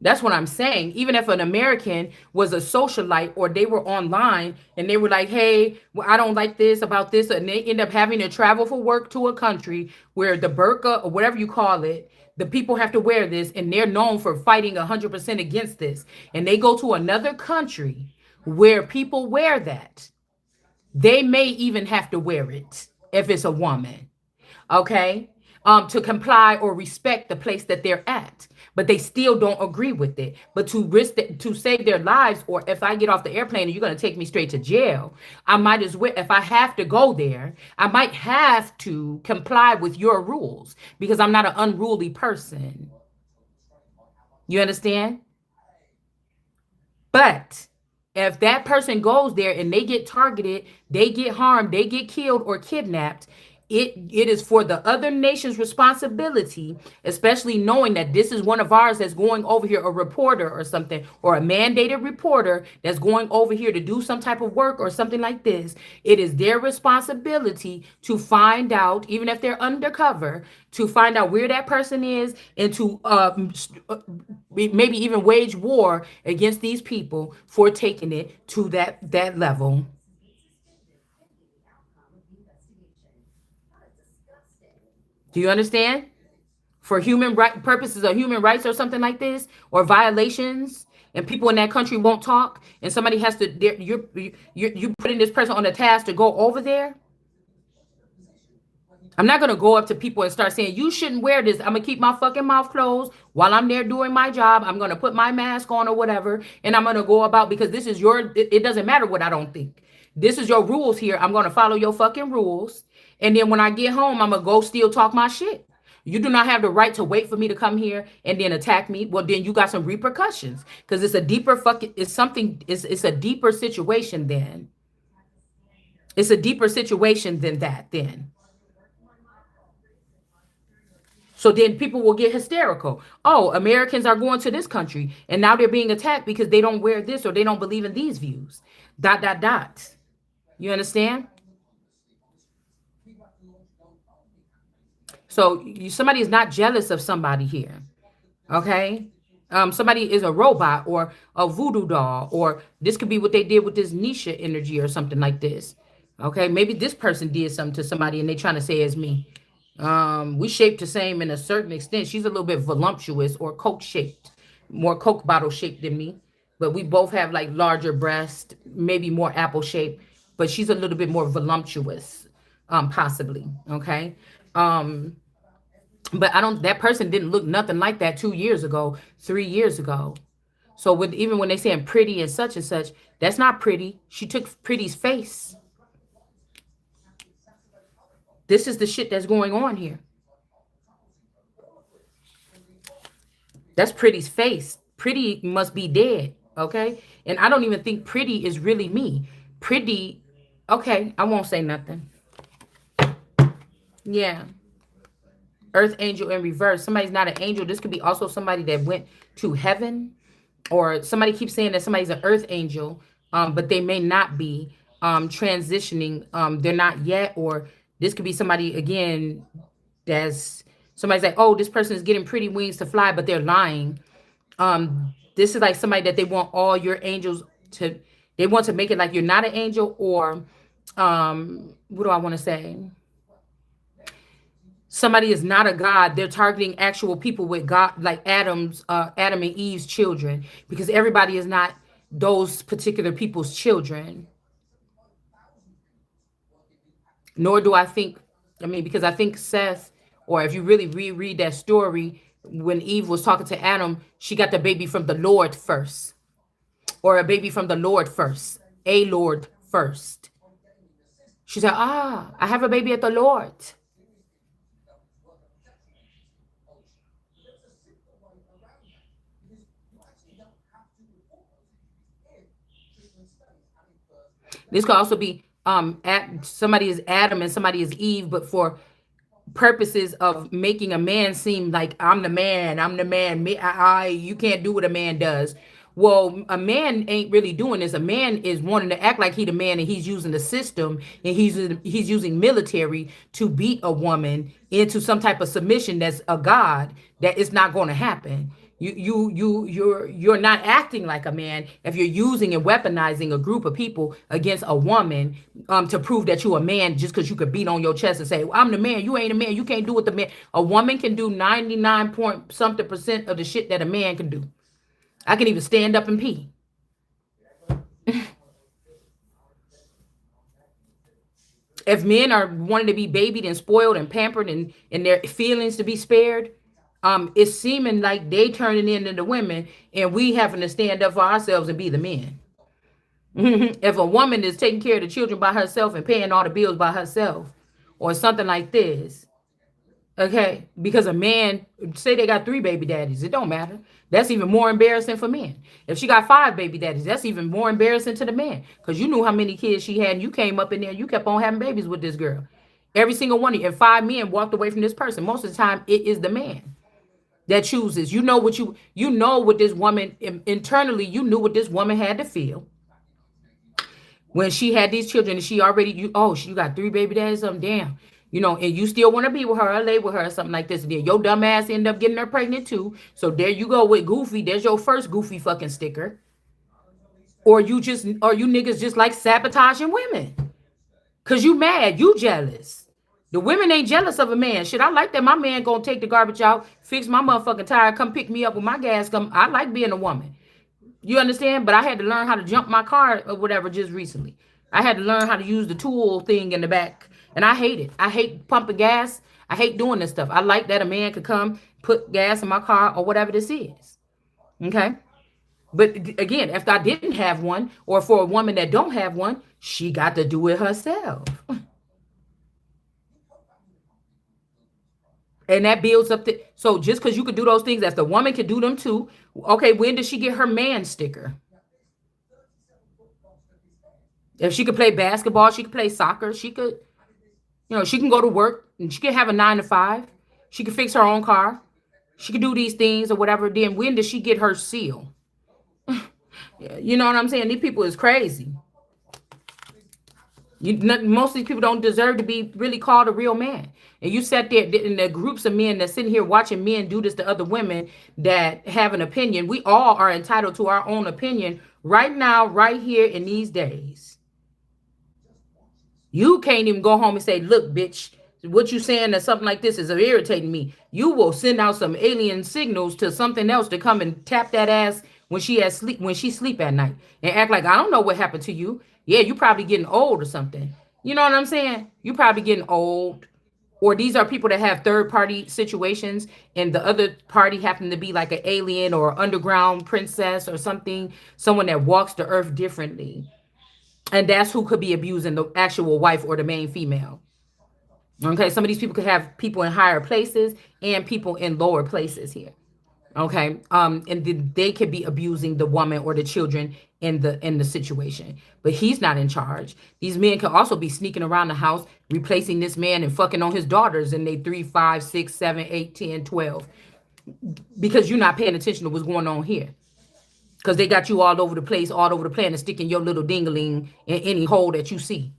That's what I'm saying. Even if an American was a socialite, or they were online and they were like, hey, well, I don't like this about this, and they end up having to travel for work to a country where the burqa or whatever you call it, the people have to wear this, and they're known for fighting 100% against this. And they go to another country where people wear that. They may even have to wear it if it's a woman. Okay? To comply or respect the place that they're at, but they still don't agree with it. But to risk to save their lives, or if I get off the airplane and you're going to take me straight to jail, I might as well, if I have to go there, I might have to comply with your rules, because I'm not an unruly person. You understand? But if that person goes there and they get targeted, they get harmed, they get killed or kidnapped, it is for the other nation's responsibility, especially knowing that this is one of ours that's going over here, a reporter or something, or a mandated reporter that's going over here to do some type of work or something like this. It is their responsibility to find out, even if they're undercover, to find out where that person is, and to maybe even wage war against these people for taking it to that level. Do you understand? For human right purposes of human rights or something like this, or violations, and people in that country won't talk, and somebody has to, you're putting this person on a task to go over there. I'm not gonna go up to people and start saying you shouldn't wear this. I'm gonna keep my fucking mouth closed while I'm there doing my job. I'm gonna put my mask on or whatever, and I'm gonna go about, because this is it doesn't matter what I don't think. This is your rules here. I'm gonna follow your fucking rules. And then when I get home, I'm gonna go still talk my shit. You do not have the right to wait for me to come here and then attack me. Well, then you got some repercussions, because it's a deeper it's a deeper situation then. It's a deeper situation than that then. So then people will get hysterical. Oh, Americans are going to this country and now they're being attacked because they don't wear this or they don't believe in these views. Dot, dot, dot. You understand? So somebody is not jealous of somebody here. Okay? Somebody is a robot or a voodoo doll, or this could be what they did with this Nisha energy or something like this. Okay? Maybe this person did something to somebody and they trying to say it's me. We shaped the same in a certain extent. She's a little bit voluptuous or Coke shaped, more Coke bottle shaped than me, but we both have like larger breast, maybe more apple shape, but she's a little bit more voluptuous, possibly. Okay. But that person didn't look nothing like that 2 years ago, 3 years ago. So even when they saying pretty and such, that's not pretty. She took pretty's face. This is the shit that's going on here. That's pretty's face. Pretty must be dead, okay? And I don't even think pretty is really me. Pretty Okay, I won't say nothing. Yeah. Earth angel in reverse. Somebody's not an angel. This could be also somebody that went to heaven, or somebody keeps saying that somebody's an earth angel, but they may not be transitioning. They're not yet, or this could be somebody again that's somebody's like, oh, this person is getting pretty wings to fly, but they're lying. This is like somebody that they want all your angels to, they want to make it like you're not an angel, or what do I want to say? Somebody is not a god. They're targeting actual people with God, like Adam and Eve's children, because everybody is not those particular people's children. Nor do I think, I mean, because I think Seth, or if you really reread that story, when Eve was talking to Adam, she got the baby from the Lord first, or a baby from the Lord first, a Lord first. She said, ah, I have a baby at the Lord. This could also be somebody is Adam and somebody is Eve, but for purposes of making a man seem like I'm the man, I'm the man. Me, you can't do what a man does. Well, a man ain't really doing this. A man is wanting to act like he the man, and he's using the system, and he's using military to beat a woman into some type of submission that's a god, that it's not going to happen. You're not acting like a man if you're using and weaponizing a group of people against a woman, to prove that you're a man, just because you could beat on your chest and say, well, I'm the man, you ain't a man, you can't do what the man. A woman can do 99 point something percent of the shit that a man can do. I can even stand up and pee. If men are wanting to be babied and spoiled and pampered, and their feelings to be spared, it's seeming like they turning into the women, and we having to stand up for ourselves and be the men. If a woman is taking care of the children by herself and paying all the bills by herself, or something like this, okay, because a man, say they got 3 baby daddies, it don't matter. That's even more embarrassing for men. If she got 5 baby daddies, that's even more embarrassing to the man, because you knew how many kids she had, and you came up in there, you kept on having babies with this girl. Every single one of you, and 5 men walked away from this person. Most of the time, it is the man that chooses. You know what this woman internally, you knew what this woman had to feel when she had these children, and she already, you got 3 baby daddies, something, damn, and you still want to be with her or lay with her or something like this, and then your dumb ass end up getting her pregnant too. So there you go with Goofy. There's your first Goofy fucking sticker. Or you niggas just like sabotaging women because you mad, you jealous. The women ain't jealous of a man. Shit, I like that my man gonna take the garbage out, fix my motherfucking tire, come pick me up when my gas come. I like being a woman. You understand? But I had to learn how to jump my car or whatever just recently. I had to learn how to use the tool thing in the back. And I hate it. I hate pumping gas. I hate doing this stuff. I like that a man could come, put gas in my car or whatever this is. Okay? But again, if I didn't have one, or for a woman that don't have one, she got to do it herself. And that builds up the, so just because you could do those things, as the woman could do them too. Okay, when did she get her man sticker? If she could play basketball, she could play soccer, she could, she can go to work and she can have a 9 to 5. She can fix her own car. She can do these things or whatever. Then when does she get her seal? You know what I'm saying? These people is crazy. Most of these people don't deserve to be really called a real man. And you sat there in the groups of men that sitting here watching men do this to other women that have an opinion. We all are entitled to our own opinion right now, right here in these days. You can't even go home and say, look, bitch, what you saying that something like this is irritating me. You will send out some alien signals to something else to come and tap that ass when she sleep at night, and act like I don't know what happened to you. Yeah, you probably getting old or something. You know what I'm saying? You probably getting old. Or these are people that have third party situations, and the other party happen to be like an alien or underground princess or something, someone that walks the earth differently. And that's who could be abusing the actual wife or the main female. Okay, some of these people could have people in higher places and people in lower places here. Okay. And they could be abusing the woman or the children in the situation, but he's not in charge. These men could also be sneaking around the house, replacing this man and fucking on his daughters, and they 3, 5, 6, 7, 8, 10, 12, because you're not paying attention to what's going on here. Because they got you all over the place, all over the planet, sticking your little dingling in any hole that you see,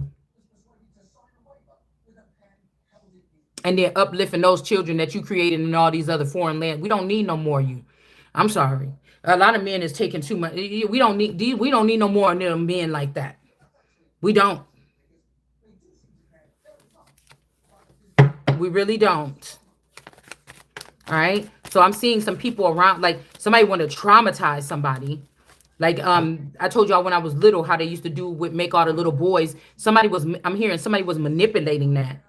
and then uplifting those children that you created in all these other foreign lands. We don't need no more of you. I'm sorry. A lot of men is taking too much. We don't need no more of them men like that. We don't. We really don't. All right. So I'm seeing some people around, like somebody want to traumatize somebody. Like I told y'all when I was little how they used to do with make all the little boys. I'm hearing somebody was manipulating that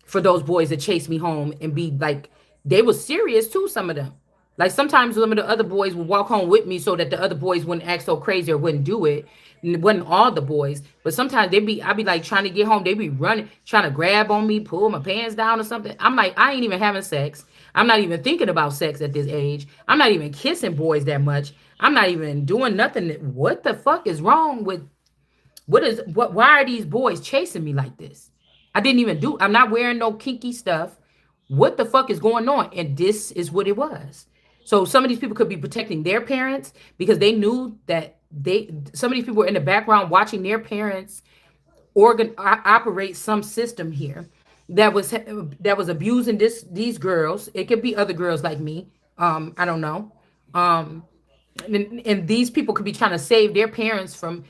for those boys that chase me home and be like, they were serious too, some of them. Like sometimes some of the other boys would walk home with me so that the other boys wouldn't act so crazy or wouldn't do it. And it wasn't all the boys, but sometimes I'd be like trying to get home. They'd be running, trying to grab on me, pull my pants down or something. I'm like, I ain't even having sex. I'm not even thinking about sex at this age. I'm not even kissing boys that much. I'm not even doing nothing. What the fuck is wrong with why are these boys chasing me like this? I'm not wearing no kinky stuff. What the fuck is going on? And this is what it was. So some of these people could be protecting their parents because they knew that some of these people were in the background watching their parents operate some system here that was abusing these girls. It could be other girls like me. I don't know. Um, and these people could be trying to save their parents from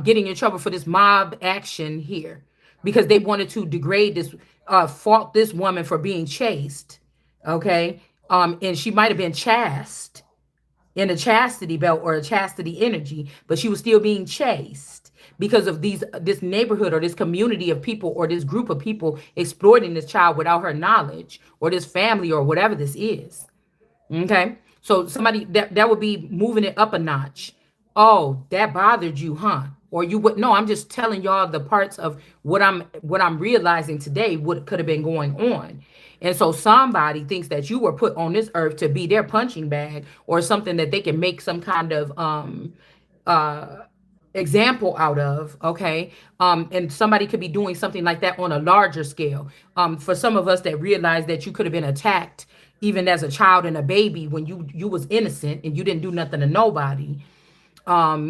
getting in trouble for this mob action here because they wanted to degrade this, fault this woman for being chaste. Okay. And she might have been chaste in a chastity belt or a chastity energy, but she was still being chaste because of this neighborhood or this community of people or this group of people exploiting this child without her knowledge, or this family or whatever this is. Okay. So somebody that would be moving it up a notch. Oh, that bothered you, huh? Or you would no, I'm just telling y'all the parts of what I'm realizing today, what could have been going on. And so somebody thinks that you were put on this earth to be their punching bag or something that they can make some kind of uh example out of. Okay. And somebody could be doing something like that on a larger scale. For some of us that realize that you could have been attacked even as a child and a baby when you was innocent and you didn't do nothing to nobody.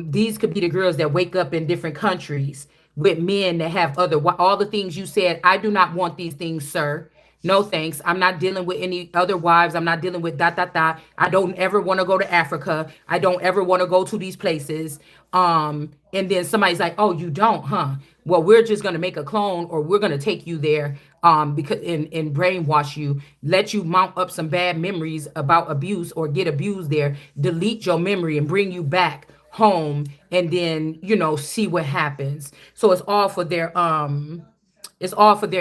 These could be the girls that wake up in different countries with men that have all the things you said. I do not want these things, sir. No thanks. I'm not dealing with any other wives. I'm not dealing with dot dot dot. I don't ever want to go to Africa. I don't ever want to go to these places. And then somebody's like, "Oh, you don't, huh? Well, we're just gonna make a clone, or we're gonna take you there, because and brainwash you, let you mount up some bad memories about abuse or get abused there, delete your memory and bring you back home, and then see what happens." So it's all for their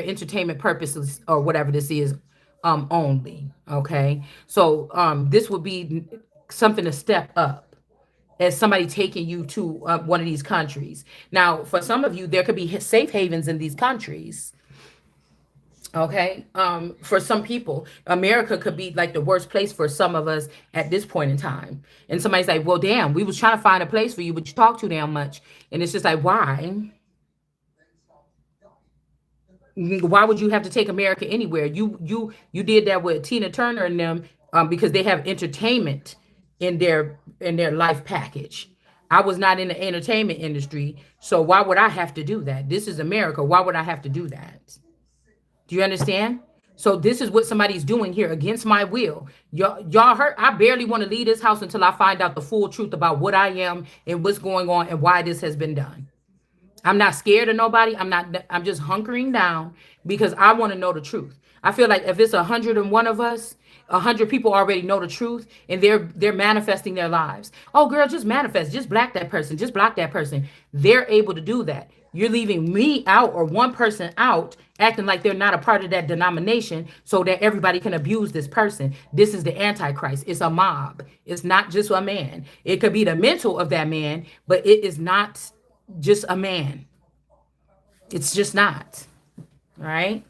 entertainment purposes or whatever this is, only. Okay. So this would be something to step up as somebody taking you to one of these countries. Now, for some of you, there could be safe havens in these countries. Okay. For some people, America could be like the worst place for some of us at this point in time. And somebody's like, well, damn, we was trying to find a place for you, but you talk too damn much. And it's just like, why? Why would you have to take America anywhere? You did that with Tina Turner and them, because they have entertainment in their life package. I was not in the entertainment industry, so why would I have to do that? This is America. Why would I have to do that? Do you understand? So this is what somebody's doing here against my will. Y'all hurt. I barely want to leave this house until I find out the full truth about what I am and what's going on and why this has been done. I'm not scared of nobody. I'm just hunkering down because I want to know the truth. I feel like if it's 101 of us, 100 people already know the truth and they're manifesting their lives. Oh, girl, just manifest. Just black that person. Just block that person. They're able to do that. You're leaving me out or one person out, acting like they're not a part of that denomination so that everybody can abuse this person. This is the Antichrist. It's a mob. It's not just a man. It could be the mental of that man, but it is not just a man. It's just not. Right?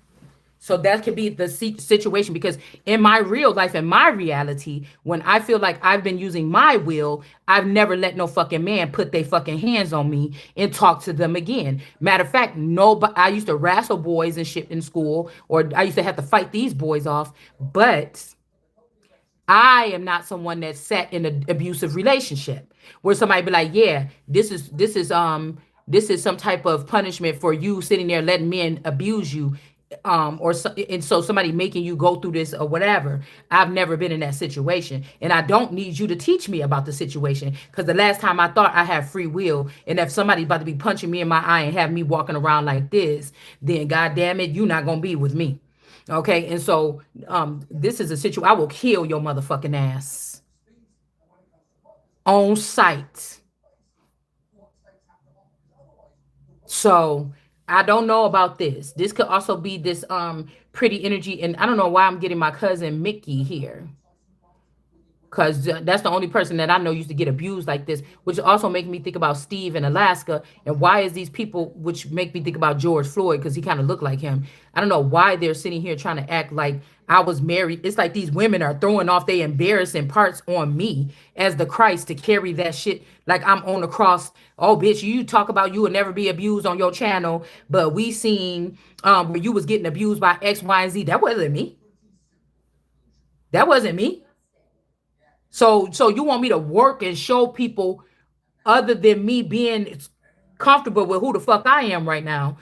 So that could be the situation, because in my real life, in my reality, when I feel like I've been using my will, I've never let no fucking man put their fucking hands on me and talk to them again. Matter of fact, no, but I used to wrestle boys and shit in school, or I used to have to fight these boys off. But I am not someone that sat in an abusive relationship where somebody be like, yeah, this is some type of punishment for you sitting there letting men abuse you. Or so, and so somebody making you go through this or whatever. I've never been in that situation, and I don't need you to teach me about the situation, because the last time I thought I had free will, and if somebody about to be punching me in my eye and have me walking around like this, then god damn it, you not gonna be with me. Okay, and so this is a situation. I will kill your motherfucking ass on sight. So I don't know about this. This could also be this pretty energy, and I don't know why I'm getting my cousin Mickey here, because that's the only person that I know used to get abused like this, which also make me think about Steve in Alaska. And why is these people, which make me think about George Floyd, because he kind of looked like him. I don't know why they're sitting here trying to act like I was married. It's like these women are throwing off their embarrassing parts on me as the Christ to carry that shit like I'm on the cross. Oh, bitch, you talk about you will never be abused on your channel, but we seen where you was getting abused by X, Y, and Z. That wasn't me. That wasn't me. So you want me to work and show people, other than me being comfortable with who the fuck I am right now.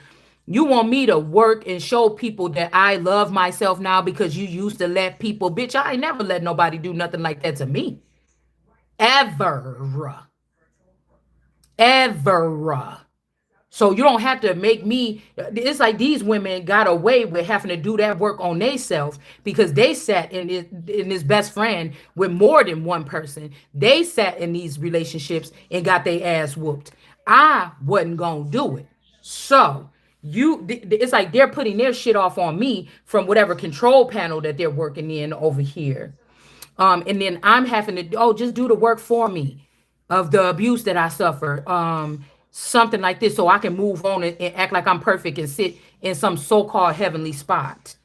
You want me to work and show people that I love myself now because you used to let people, bitch, I ain't never let nobody do nothing like that to me. Ever. Ever. So you don't have to make me. It's like these women got away with having to do that work on themselves because they sat in this best friend with more than one person. They sat in these relationships and got their ass whooped. I wasn't gonna do it. So it's like they're putting their shit off on me from whatever control panel that they're working in over here. And then I'm having to, oh, just do the work for me of the abuse that I suffered. Something like this, so I can move on and act like I'm perfect and sit in some so-called heavenly spot.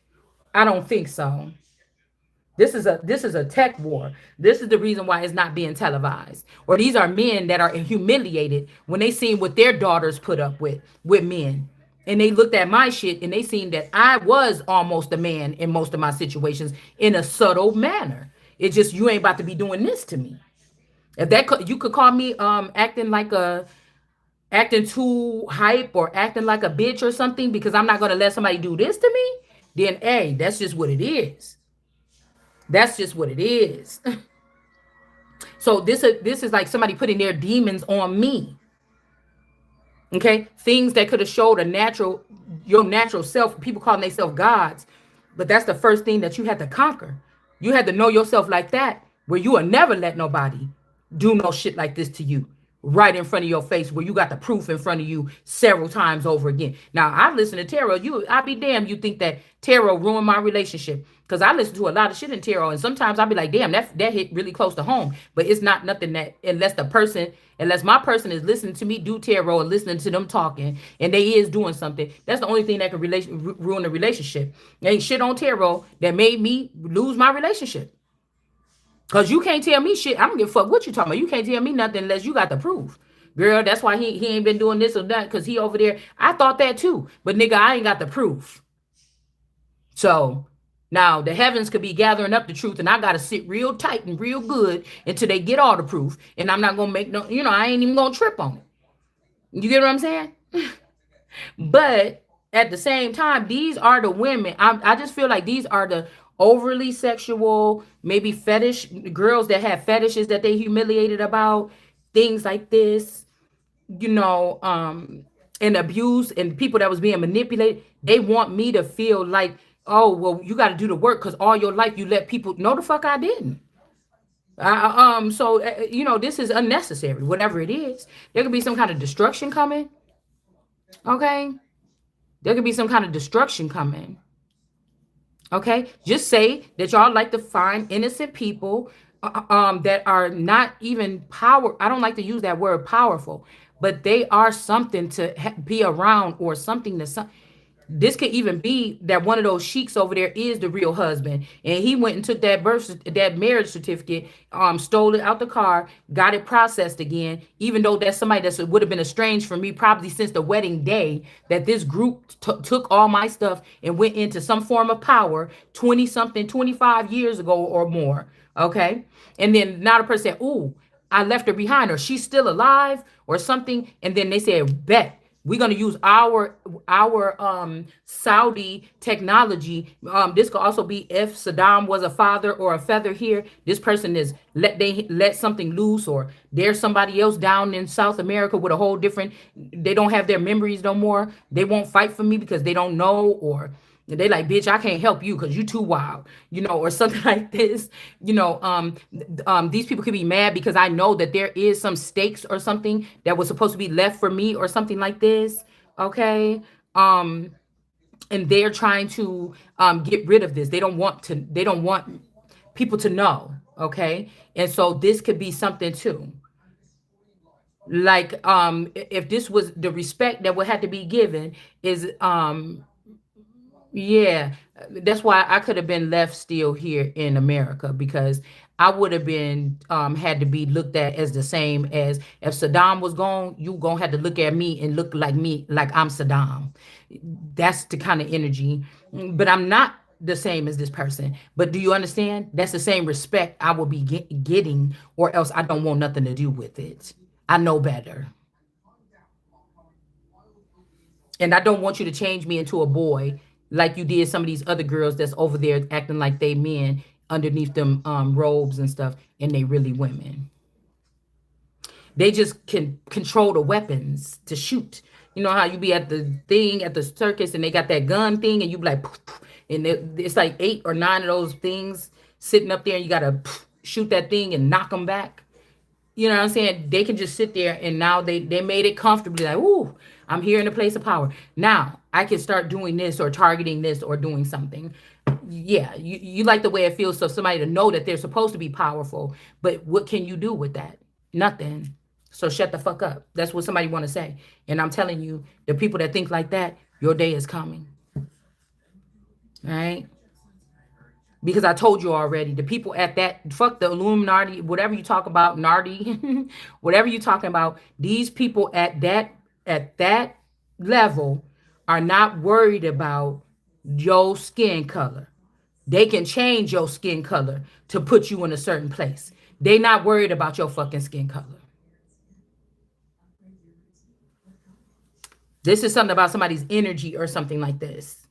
I don't think so. This is a tech war. This is the reason why it's not being televised. Or these are men that are humiliated when they seen what their daughters put up with men. And they looked at my shit and they seen that I was almost a man in most of my situations in a subtle manner. It's just you ain't about to be doing this to me. If that you could call me acting too hype or acting like a bitch or something because I'm not gonna let somebody do this to me, then hey, that's just what it is. That's just what it is. So this is like somebody putting their demons on me. Okay, things that could have showed your natural self. People calling themselves gods, but that's the first thing that you had to conquer. You had to know yourself like that, where you will never let nobody do no shit like this to you, right in front of your face, where you got the proof in front of you several times over again. Now I listen to tarot. I be damned. You think that tarot ruined my relationship? Because I listen to a lot of shit in tarot, and sometimes I'll be like, damn, that hit really close to home. But it's not nothing that unless my person is listening to me do tarot and listening to them talking, and they is doing something. That's the only thing that can ruin the relationship. There ain't shit on tarot that made me lose my relationship. Cause you can't tell me shit. I don't give a fuck what you talking about. You can't tell me nothing unless you got the proof. Girl, that's why he ain't been doing this or that, because he over there. I thought that too. But nigga, I ain't got the proof. So now the heavens could be gathering up the truth, and I gotta sit real tight and real good until they get all the proof. And I'm not gonna make no, I ain't even gonna trip on it. You get what I'm saying? But at the same time, these are the women. I just feel like these are the overly sexual, maybe fetish girls that have fetishes that they humiliated about, things like this, and abuse, and people that was being manipulated. They want me to feel like, oh, well, you got to do the work because all your life you let people. No, the fuck I didn't. This is unnecessary. Whatever it is, there could be some kind of destruction coming. Okay, there could be some kind of destruction coming. Okay, just say that y'all like to find innocent people that are not even power. I don't like to use that word powerful, but they are something to be around, or something to some. This could even be that one of those sheiks over there is the real husband, and he went and took that that marriage certificate, stole it out the car, got it processed again. Even though that's somebody that would have been estranged from me probably since the wedding day. That this group took all my stuff and went into some form of power 20 something, 25 years ago or more. Okay, and then now the person said, "Ooh, I left her behind, or she's still alive, or something," and then they said, "Bet." We're gonna use our Saudi technology. This could also be if Saddam was a father or a feather here. This person is let something loose, or there's somebody else down in South America with a whole different. They don't have their memories no more. They won't fight for me because they don't know, or they like, bitch, I can't help you because you too wild, or something like this. These people could be mad because I know that there is some stakes or something that was supposed to be left for me or something like this. Okay. And they're trying to get rid of this. They don't want people to know. Okay. And so this could be something too. Like if this was the respect that would have to be given is yeah, that's why I could have been left still here in America, because I would have been had to be looked at as the same as if Saddam was gone. You gonna have to look at me and look like me, like I'm Saddam. That's the kind of energy, but I'm not the same as this person. But do you understand? That's the same respect I will be getting, or else I don't want nothing to do with it. I know better. And I don't want you to change me into a boy like you did some of these other girls that's over there acting like they men underneath them robes and stuff, and they really women. They just can control the weapons to shoot. You know how you be at the thing at the circus and they got that gun thing, and you be like, poof, poof, and it's like 8 or 9 of those things sitting up there, and you gotta shoot that thing and knock them back. You know what I'm saying? They can just sit there, and now they made it comfortably like, ooh, I'm here in a place of power. Now I can start doing this or targeting this or doing something. Yeah, you like the way it feels, so somebody to know that they're supposed to be powerful, but what can you do with that? Nothing. So shut the fuck up. That's what somebody want to say. And I'm telling you, the people that think like that, your day is coming. All right? Because I told you already, the people at that, fuck the Illuminati, whatever you talk about, Nardi, whatever you talking about, these people at that level are not worried about your skin color. They can change your skin color to put you in a certain place. They not worried about your fucking skin color. This is something about somebody's energy or something like this.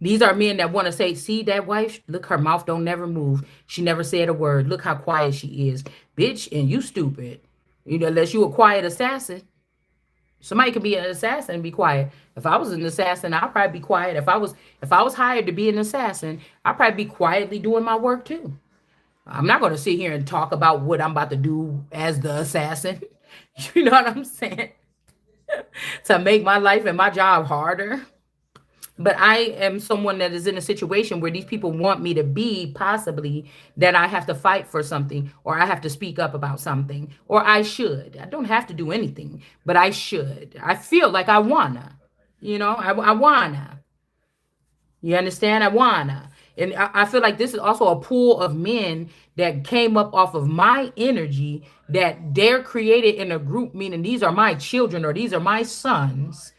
These are men that want to say, see that wife? Look, her mouth don't never move. She never said a word. Look how quiet she is. Bitch, and you stupid. Unless you a quiet assassin. Somebody can be an assassin and be quiet. If I was an assassin, I'd probably be quiet. If I was hired to be an assassin, I'd probably be quietly doing my work too. I'm not gonna sit here and talk about what I'm about to do as the assassin. You know what I'm saying? To make my life and my job harder. But I am someone that is in a situation where these people want me to be, possibly, that I have to fight for something, or I have to speak up about something, or I should. I don't have to do anything, but I should. I feel like I wanna. I wanna. You understand? I wanna. And I feel like this is also a pool of men that came up off of my energy, that they're created in a group, meaning these are my children or these are my sons.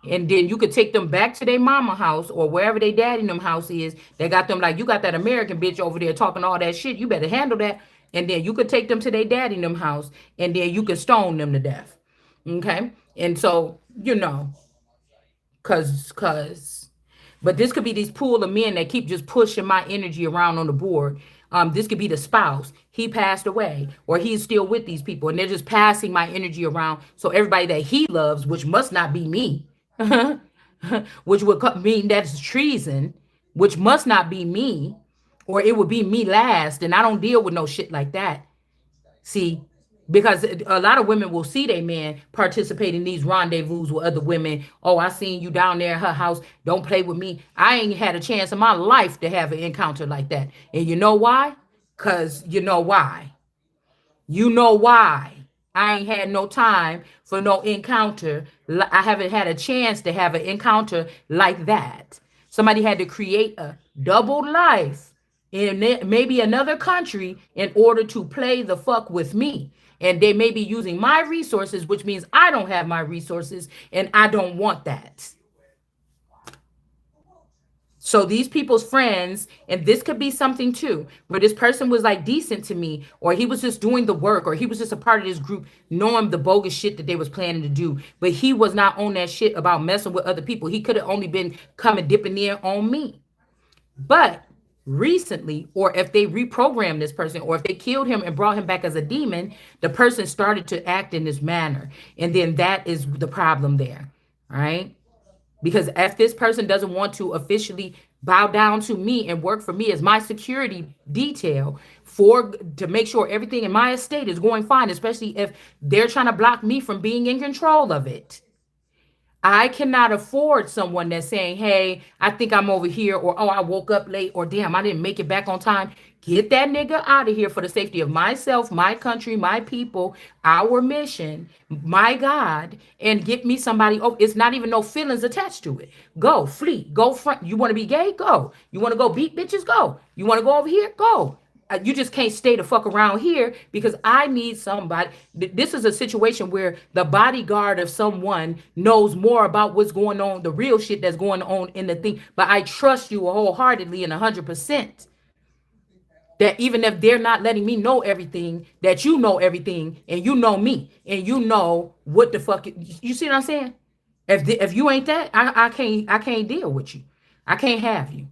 And then you could take them back to their mama house or wherever their daddy in them house is. They got them like, you got that American bitch over there talking all that shit. You better handle that. And then you could take them to their daddy in them house, and then you could stone them to death. Okay. And so, cause but this could be these pool of men that keep just pushing my energy around on the board. This could be the spouse. He passed away, or he's still with these people, and they're just passing my energy around. So everybody that he loves, which must not be me, which would mean that's treason, which must not be me, or it would be me last. And I don't deal with no shit like that. See, because a lot of women will see their man participate in these rendezvous with other women. Oh, I seen you down there at her house. Don't play with me. I ain't had a chance in my life to have an encounter like that. And you know why? Because you know why. You know why? I ain't had no time for no encounter. I haven't had a chance to have an encounter like that. Somebody had to create a double life in maybe another country in order to play the fuck with me. And they may be using my resources, which means I don't have my resources, and I don't want that. So these people's friends, and this could be something too, where this person was like decent to me, or he was just doing the work, or he was just a part of this group, knowing the bogus shit that they was planning to do. But he was not on that shit about messing with other people. He could have only been coming dipping in on me. But recently, or if they reprogrammed this person, or if they killed him and brought him back as a demon, the person started to act in this manner. And then that is the problem there. All right. Because if this person doesn't want to officially bow down to me and work for me as my security detail for to make sure everything in my estate is going fine, especially if they're trying to block me from being in control of it. I cannot afford someone that's saying, hey, I think I'm over here, or oh, I woke up late, or damn, I didn't make it back on time. Get that nigga out of here for the safety of myself, my country, my people, our mission, my God, and get me somebody. Oh, it's not even no feelings attached to it. Go, flee, go front. You want to be gay? Go. You want to go beat bitches? Go. You want to go over here? Go. You just can't stay the fuck around here because I need somebody. This is a situation where the bodyguard of someone knows more about what's going on, the real shit that's going on in the thing. But I trust you wholeheartedly and 100% that even if they're not letting me know everything, that you know everything and you know me and you know what the fuck. You see what I'm saying? If you ain't that, I can't deal with you. I can't have you.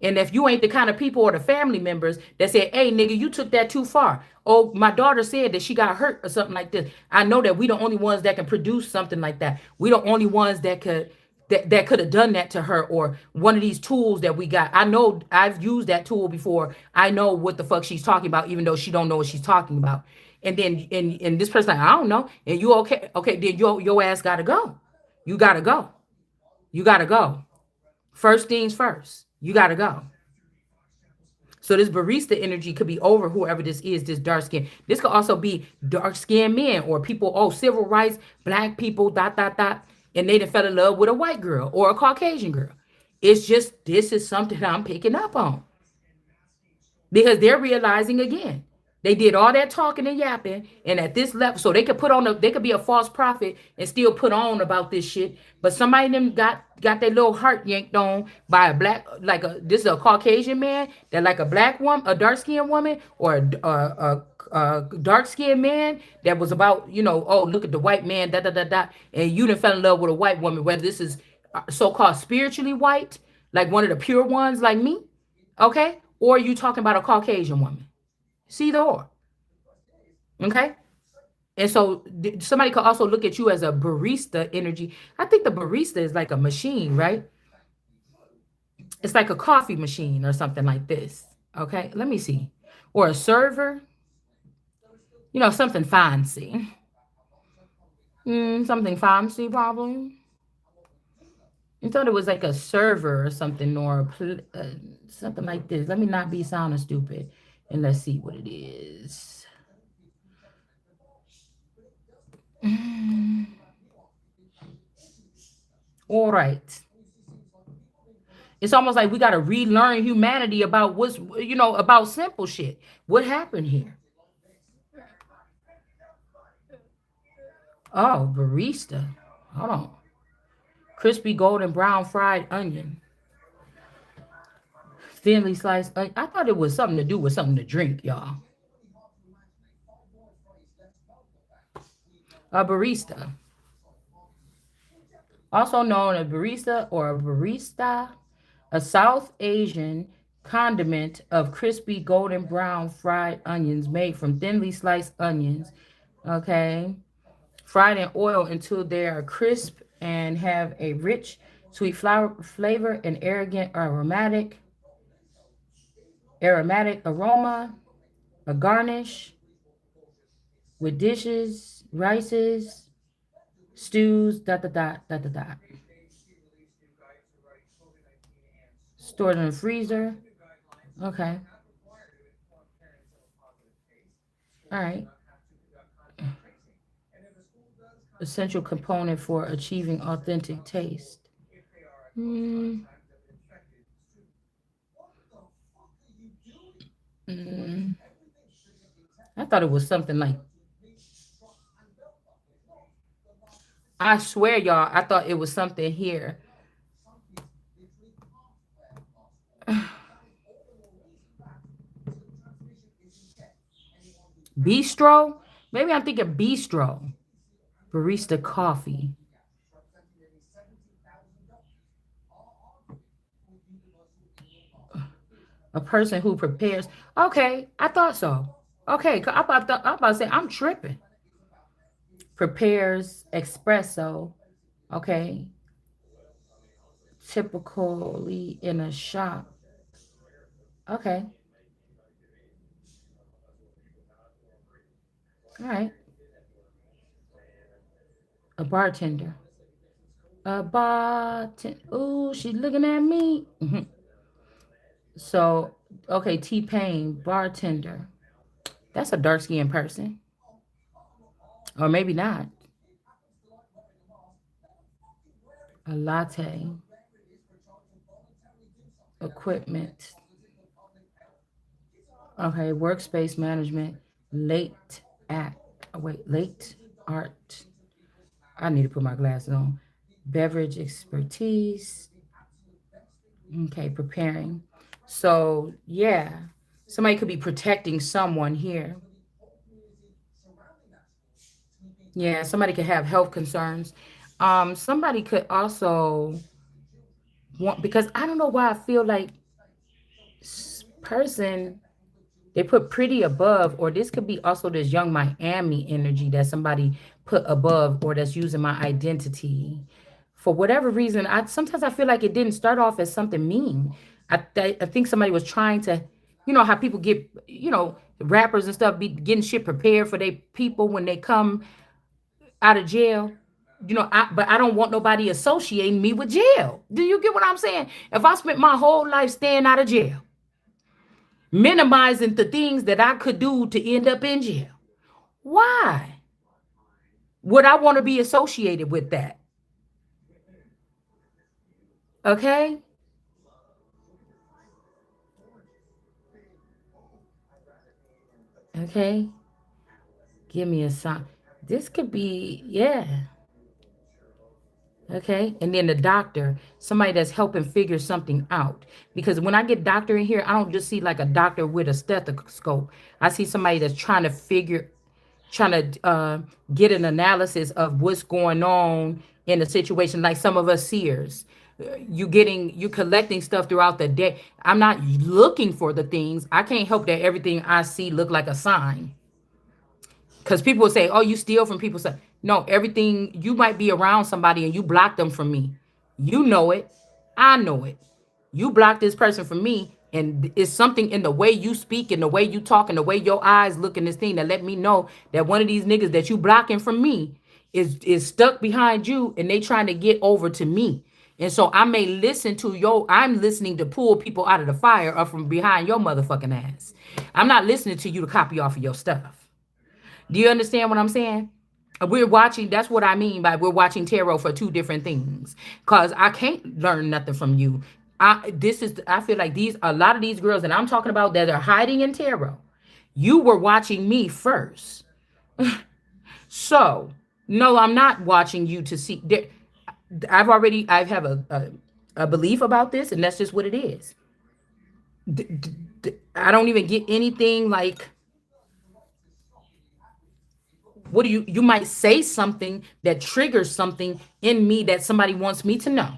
And if you ain't the kind of people or the family members that say, hey nigga, you took that too far. Oh, my daughter said that she got hurt or something like this. I know that we the only ones that can produce something like that. We the only ones that could have done that to her, or one of these tools that we got. I know I've used that tool before. I know what the fuck she's talking about, even though she don't know what she's talking about. And then and this person like, I don't know. And you okay? Okay, then your ass gotta go. You gotta go. You gotta go. First things first. You gotta go. So this barista energy could be over whoever this is, this dark skin. This could also be dark skinned men or people, oh, civil rights, black people, dot, dot, dot. And they done fell in love with a white girl or a Caucasian girl. It's just, this is something I'm picking up on because they're realizing again they did all that talking and yapping, and at this level, so they could they could be a false prophet and still put on about this shit. But somebody of them got their little heart yanked on by a black, like this is a Caucasian man that like a black woman, a dark skinned woman, or a dark skinned man that was about, oh, look at the white man, da da da da, and you done fell in love with a white woman, whether this is so called spiritually white, like one of the pure ones like me, okay, or you talking about a Caucasian woman. See the or. Okay. And so somebody could also look at you as a barista energy. I think the barista is like a machine, right? It's like a coffee machine or something like this. Okay. Let me see. Or a server, something fancy. Something fancy, probably. I thought it was like a server or something, or something like this. Let me not be sounding stupid. And let's see what it is. All right. It's almost like we got to relearn humanity about about simple shit. What happened here? Oh, barista. Hold on. Crispy golden brown fried onion. Thinly sliced onion. I thought it was something to do with something to drink, y'all. A barista. Also known as barista or a barista, a South Asian condiment of crispy golden brown fried onions made from thinly sliced onions. Okay. Fried in oil until they are crisp and have a rich, sweet flavor and aromatic aroma. A garnish with dishes, rices, stews, dot dot dot dot dot dot. Stored in the freezer. Okay. All right. Essential component for achieving authentic taste. Mm, mm, I thought it was something like, I swear, y'all, I thought it was something here. Bistro? Maybe I'm thinking bistro. Barista coffee. A person who prepares. Okay, I thought so. Okay, I'm about to say I'm tripping. Prepares espresso. Okay, typically in a shop. Okay, all right. A bartender. A bartender. Ooh, she's looking at me. Mhm. So, okay, T Pain, bartender. That's a dark skinned person. Or maybe not. A latte. Equipment. Okay, workspace management. Late act. Oh, wait, late art. I need to put my glasses on. Beverage expertise. Okay, preparing. So, yeah, somebody could be protecting someone here. Yeah, somebody could have health concerns. Somebody could also want, because I don't know why I feel like person, they put pretty above, or this could be also this young Miami energy that somebody put above, or that's using my identity for whatever reason. I sometimes I feel like it didn't start off as something mean. I think somebody was trying to, you know how people get, rappers and stuff be getting shit prepared for their people when they come out of jail. But I don't want nobody associating me with jail. Do you get what I'm saying? If I spent my whole life staying out of jail, minimizing the things that I could do to end up in jail, why would I want to be associated with that? Okay? Okay. Give me a sign. This could be, yeah. Okay. And then the doctor, somebody that's helping figure something out. Because when I get doctor in here, I don't just see like a doctor with a stethoscope. I see somebody that's trying to get an analysis of what's going on in a situation, like some of us seers. You collecting stuff throughout the day. I'm not looking for the things. I can't help that everything I see look like a sign. Because people will say, "Oh, you steal from people." So, no, everything, you might be around somebody and you block them from me. You know it. I know it. You block this person from me, and it's something in the way you speak and the way you talk and the way your eyes look in this thing that let me know that one of these niggas that you blocking from me is stuck behind you, and they trying to get over to me. And so I may listen to I'm listening to pull people out of the fire or from behind your motherfucking ass. I'm not listening to you to copy off of your stuff. Do you understand what I'm saying? We're watching, that's what I mean by we're watching tarot for two different things. Cause I can't learn nothing from you. I feel like these a lot of these girls that I'm talking about that are hiding in tarot, you were watching me first. So no, I'm not watching you to see. I have a belief about this, and that's just what it is. I don't even get anything like, what do you might say something that triggers something in me that somebody wants me to know.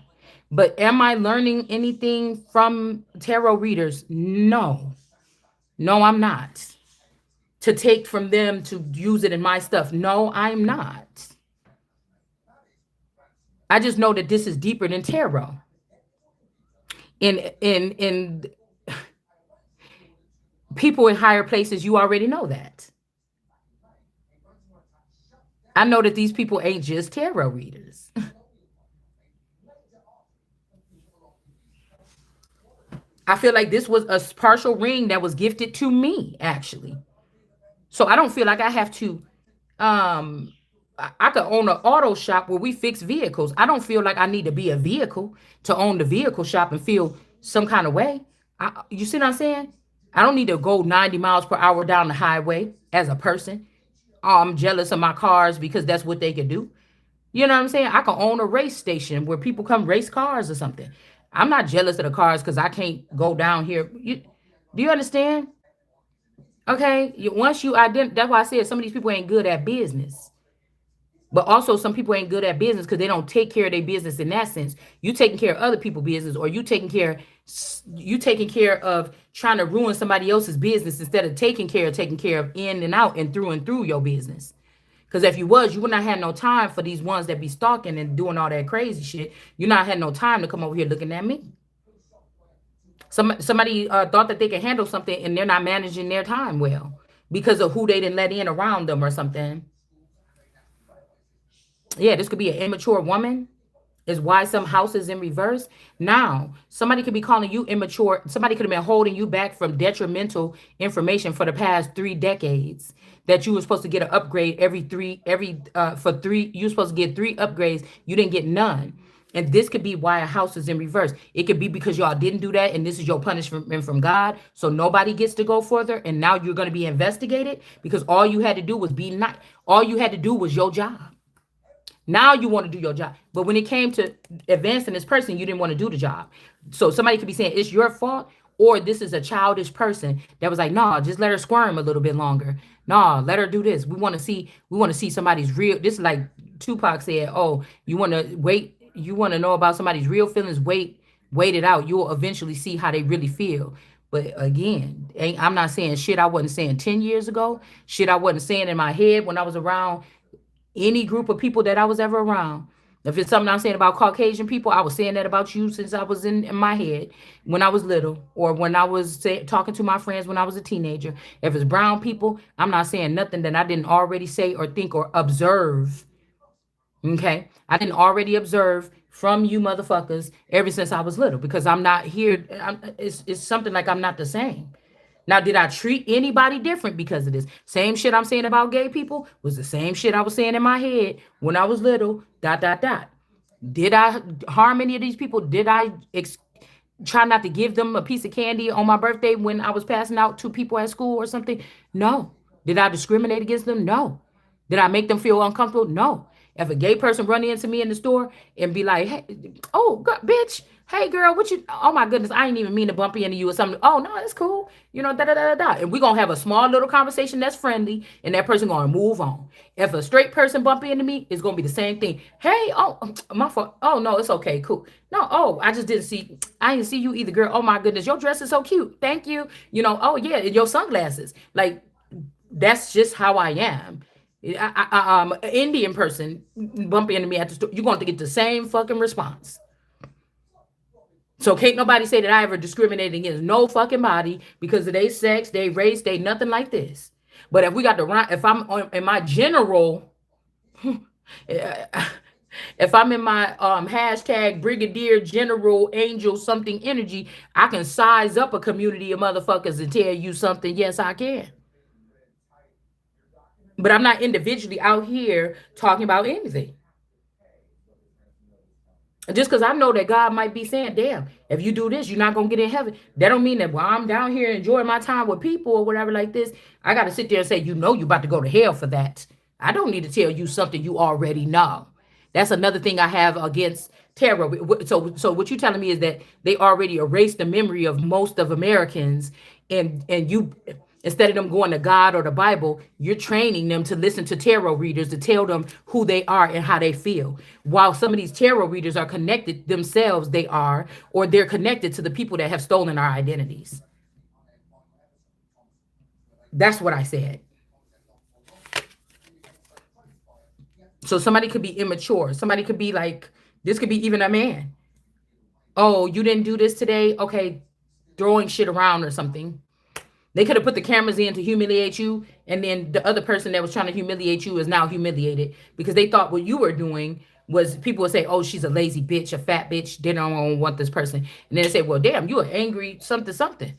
But am I learning anything from tarot readers? No. No, I'm not. To take from them to use it in my stuff. No, I'm not. I just know that this is deeper than tarot. In people in higher places, you already know that. I know that these people ain't just tarot readers. I feel like this was a partial ring that was gifted to me, actually. So I don't feel like I have to I could own an auto shop where we fix vehicles. I don't feel like I need to be a vehicle to own the vehicle shop and feel some kind of way. You see what I'm saying? I don't need to go 90 miles per hour down the highway as a person. Oh, I'm jealous of my cars because that's what they can do. You know what I'm saying? I can own a race station where people come race cars or something. I'm not jealous of the cars because I can't go down here. Do you understand? Okay. Once you identify, that's why I said some of these people ain't good at business. But also, some people ain't good at business because they don't take care of their business in that sense. You taking care of other people's business, or you taking care of trying to ruin somebody else's business instead of taking care of in and out and through your business. Because if you was, you would not have no time for these ones that be stalking and doing all that crazy shit. You not had no time to come over here looking at me. Somebody thought that they could handle something and they're not managing their time well because of who they didn't let in around them or something. Yeah, this could be an immature woman. Is why some houses in reverse. Now, somebody could be calling you immature. Somebody could have been holding you back from detrimental information for the past 3 decades. That you were supposed to get an upgrade for three. You were supposed to get 3 upgrades. You didn't get none. And this could be why a house is in reverse. It could be because y'all didn't do that, and this is your punishment from God. So nobody gets to go further, and now you're going to be investigated because all you had to do was be nice. All you had to do was your job. Now you want to do your job. But when it came to advancing this person, you didn't want to do the job. So somebody could be saying it's your fault, or this is a childish person that was like, nah, just let her squirm a little bit longer. Nah, let her do this. We want to see somebody's real. This is like Tupac said, oh, you want to wait, you want to know about somebody's real feelings, wait it out. You'll eventually see how they really feel. But again, I'm not saying shit I wasn't saying 10 years ago, shit I wasn't saying in my head when I was around any group of people that I was ever around. If it's something I'm saying about Caucasian people, I was saying that about you since I was in my head when I was little, or when I was talking to my friends when I was a teenager. If it's brown people, I'm not saying nothing that I didn't already say or think or observe. Okay, I didn't already observe from you motherfuckers ever since I was little because I'm not here. It's something like I'm not the same. Now, did I treat anybody different because of this? Same shit I'm saying about gay people was the same shit I was saying in my head when I was little. Dot dot dot. Did I harm any of these people? Did I try not to give them a piece of candy on my birthday when I was passing out to people at school or something? No. Did I discriminate against them? No. Did I make them feel uncomfortable? No. If a gay person run into me in the store and be like, "Hey, oh, bitch, hey girl, what you? Oh my goodness, I ain't even mean to bump into you or something." Oh no, it's cool, da da da da da. And we gonna have a small little conversation that's friendly, and that person gonna move on. If a straight person bump into me, it's gonna be the same thing. Hey, oh, my fault. Oh no, it's okay, cool. No, oh, I didn't see you either, girl. Oh my goodness, your dress is so cute. Thank you. Oh yeah, and your sunglasses. Like that's just how I am. An Indian person bump into me at the store, you're going to get the same fucking response. So can't nobody say that I ever discriminated against no fucking body because of their sex, their race, they nothing like this. But if we got the right, if I'm in my general, if I'm in my hashtag Brigadier General Angel something energy, I can size up a community of motherfuckers and tell you something. Yes, I can. But I'm not individually out here talking about anything. Just because I know that God might be saying, damn, if you do this, you're not going to get in heaven. That don't mean that while I'm down here enjoying my time with people or whatever like this, I got to sit there and say, you about to go to hell for that. I don't need to tell you something you already know. That's another thing I have against terror. So what you're telling me is that they already erased the memory of most of Americans, and you, instead of them going to God or the Bible, you're training them to listen to tarot readers to tell them who they are and how they feel. While some of these tarot readers are connected themselves, or they're connected to the people that have stolen our identities. That's what I said. So somebody could be immature. Somebody could be like, this could be even a man. Oh, you didn't do this today? Okay, throwing shit around or something. They could have put the cameras in to humiliate you, and then the other person that was trying to humiliate you is now humiliated because they thought what you were doing was, people would say, oh, she's a lazy bitch, a fat bitch. They don't want this person. And then they say, well, damn, you are angry, something, something.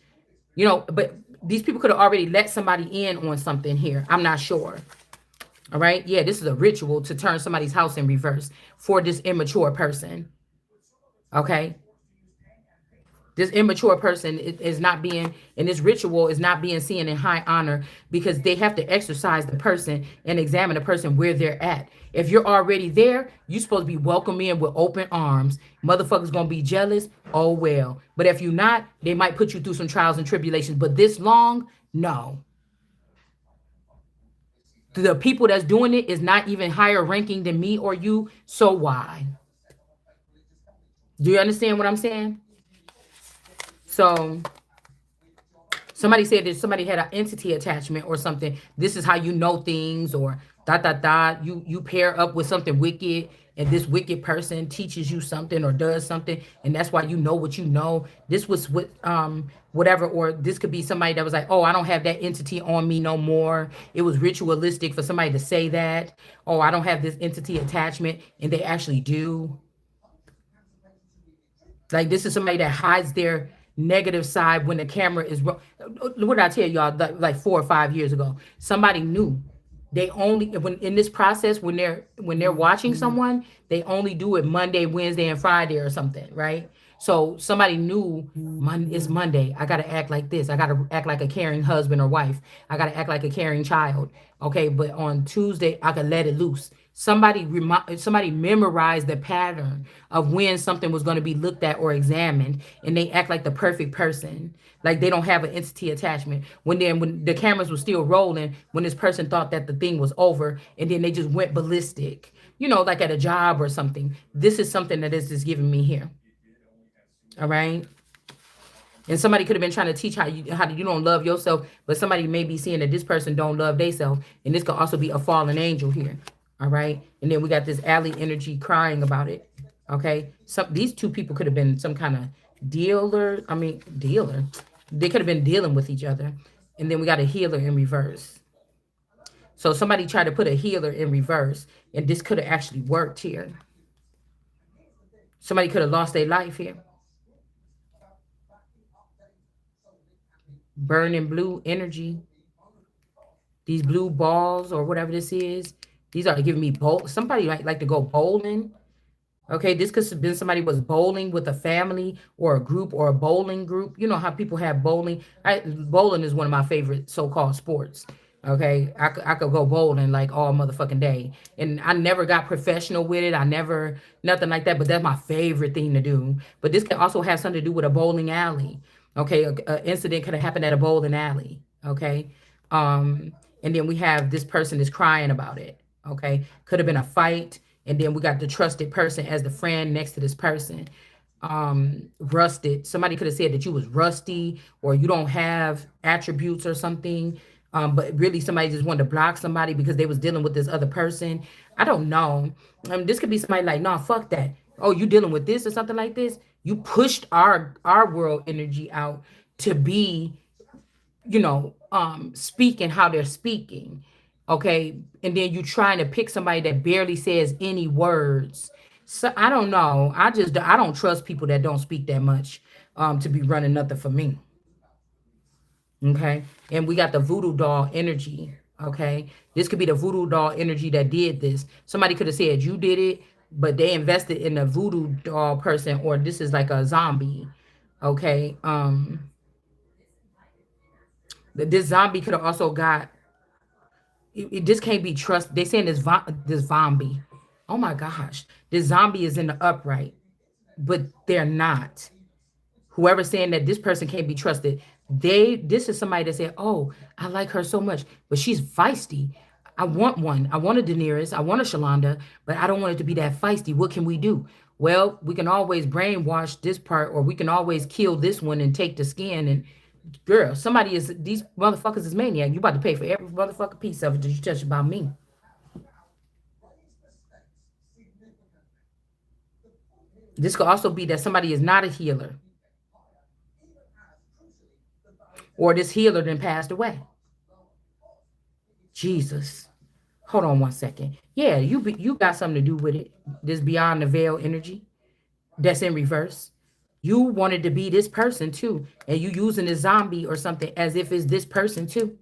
But These people could have already let somebody in on something here. I'm not sure. All right. Yeah, this is a ritual to turn somebody's house in reverse for this immature person. Okay. This immature person is not being, and this ritual is not being seen in high honor because they have to exercise the person and examine the person where they're at. If you're already there, you're supposed to be welcomed in with open arms. Motherfuckers gonna be jealous. Oh well. But if you're not, they might put you through some trials and tribulations. But this long, no. The people that's doing it is not even higher ranking than me or you. So why? Do you understand what I'm saying? So somebody said that somebody had an entity attachment or something. This is how you know things, or dot dot dot. You pair up with something wicked, and this wicked person teaches you something or does something, and that's why you know what you know. This was with whatever, or this could be somebody that was like, oh, I don't have that entity on me no more. It was ritualistic for somebody to say that. Oh, I don't have this entity attachment, and they actually do. Like this is somebody that hides their negative side when the camera is. What did I tell y'all? Like 4 or 5 years ago, somebody knew. They only when in this process when they're watching someone, they only do it Monday, Wednesday, and Friday or something, right? So somebody knew it's Monday. I gotta act like this. I gotta act like a caring husband or wife. I gotta act like a caring child. Okay, but on Tuesday I could let it loose. Somebody memorized the pattern of when something was going to be looked at or examined, and they act like the perfect person, like they don't have an entity attachment. When the cameras were still rolling, when this person thought that the thing was over, and then they just went ballistic, like at a job or something. This is something that is just giving me here. All right. And somebody could have been trying to teach how you don't love yourself, but somebody may be seeing that this person don't love themselves, and this could also be a fallen angel here. All right, and then we got this alley energy crying about it. Okay, these two people could have been some kind of dealer. I mean, dealer. They could have been dealing with each other, and then we got a healer in reverse. So somebody tried to put a healer in reverse, and this could have actually worked here. Somebody could have lost their life here. Burning blue energy. These blue balls or whatever this is. These are giving me bowl. Somebody like to go bowling. Okay, this could have been somebody was bowling with a family or a group or a bowling group. You know how people have bowling. Bowling is one of my favorite so-called sports. Okay, I could go bowling like all motherfucking day, and I never got professional with it. I never nothing like that. But that's my favorite thing to do. But this can also have something to do with a bowling alley. Okay, a incident could have happened at a bowling alley. Okay, um, and then we have this person is crying about it. Okay, could have been a fight, and then we got the trusted person as the friend next to this person. Rusted. Somebody could have said that you was rusty or you don't have attributes or something. But really somebody just wanted to block somebody because they was dealing with this other person. I don't know. This could be somebody like, nah, fuck that. Oh, you dealing with this or something like this? You pushed our world energy out to be, speaking how they're speaking. Okay. And then you trying to pick somebody that barely says any words. So I don't know. I don't trust people that don't speak that much to be running nothing for me. Okay. And we got the voodoo doll energy. Okay. This could be the voodoo doll energy that did this. Somebody could have said you did it, but they invested in a voodoo doll person, or this is like a zombie. Okay. This zombie could have also got this can't be trust. They saying this zombie. Oh my gosh. This zombie is in the upright, but they're not. Whoever's saying that this person can't be trusted, this is somebody that said, oh, I like her so much, but she's feisty. I want one. I want a Daenerys. I want a Shalonda, but I don't want it to be that feisty. What can we do? Well, we can always brainwash this part, or we can always kill this one and take the skin. And girl, these motherfuckers is maniac. You about to pay for every motherfucking piece of it that you touch about me. This could also be that somebody is not a healer, or this healer then passed away. Jesus. Hold on one second. Yeah, you got something to do with it. This beyond the veil energy that's in reverse. You wanted to be this person too, and you using a zombie or something as if it's this person too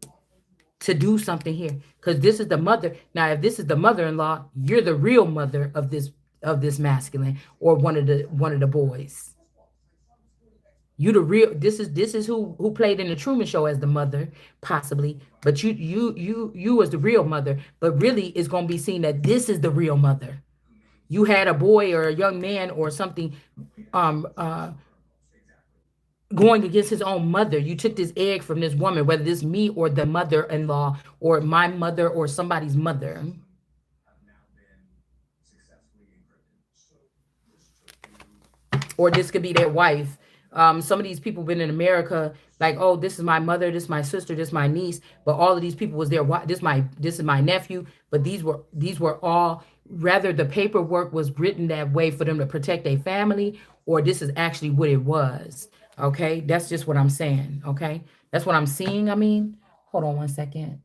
to do something here, because this is the mother. Now if this is the mother-in-law, you're the real mother of this masculine, or one of the boys. You the real, this is who played in the Truman Show as the mother, possibly, but you as the real mother, but really it's going to be seen that this is the real mother. You had a boy or a young man or something um uh going against his own mother. You took this egg from this woman, whether this me or the mother-in-law or my mother or somebody's mother, or this could be their wife. Some of these people been in America, like, oh, this is my mother, this is my sister, this is my niece, but all of these people was their wife. This is my nephew, but these were all, rather the paperwork was written that way for them to protect their family, or this is actually what it was. Okay, that's just what I'm saying. Okay, that's what I'm seeing. I mean, hold on one second.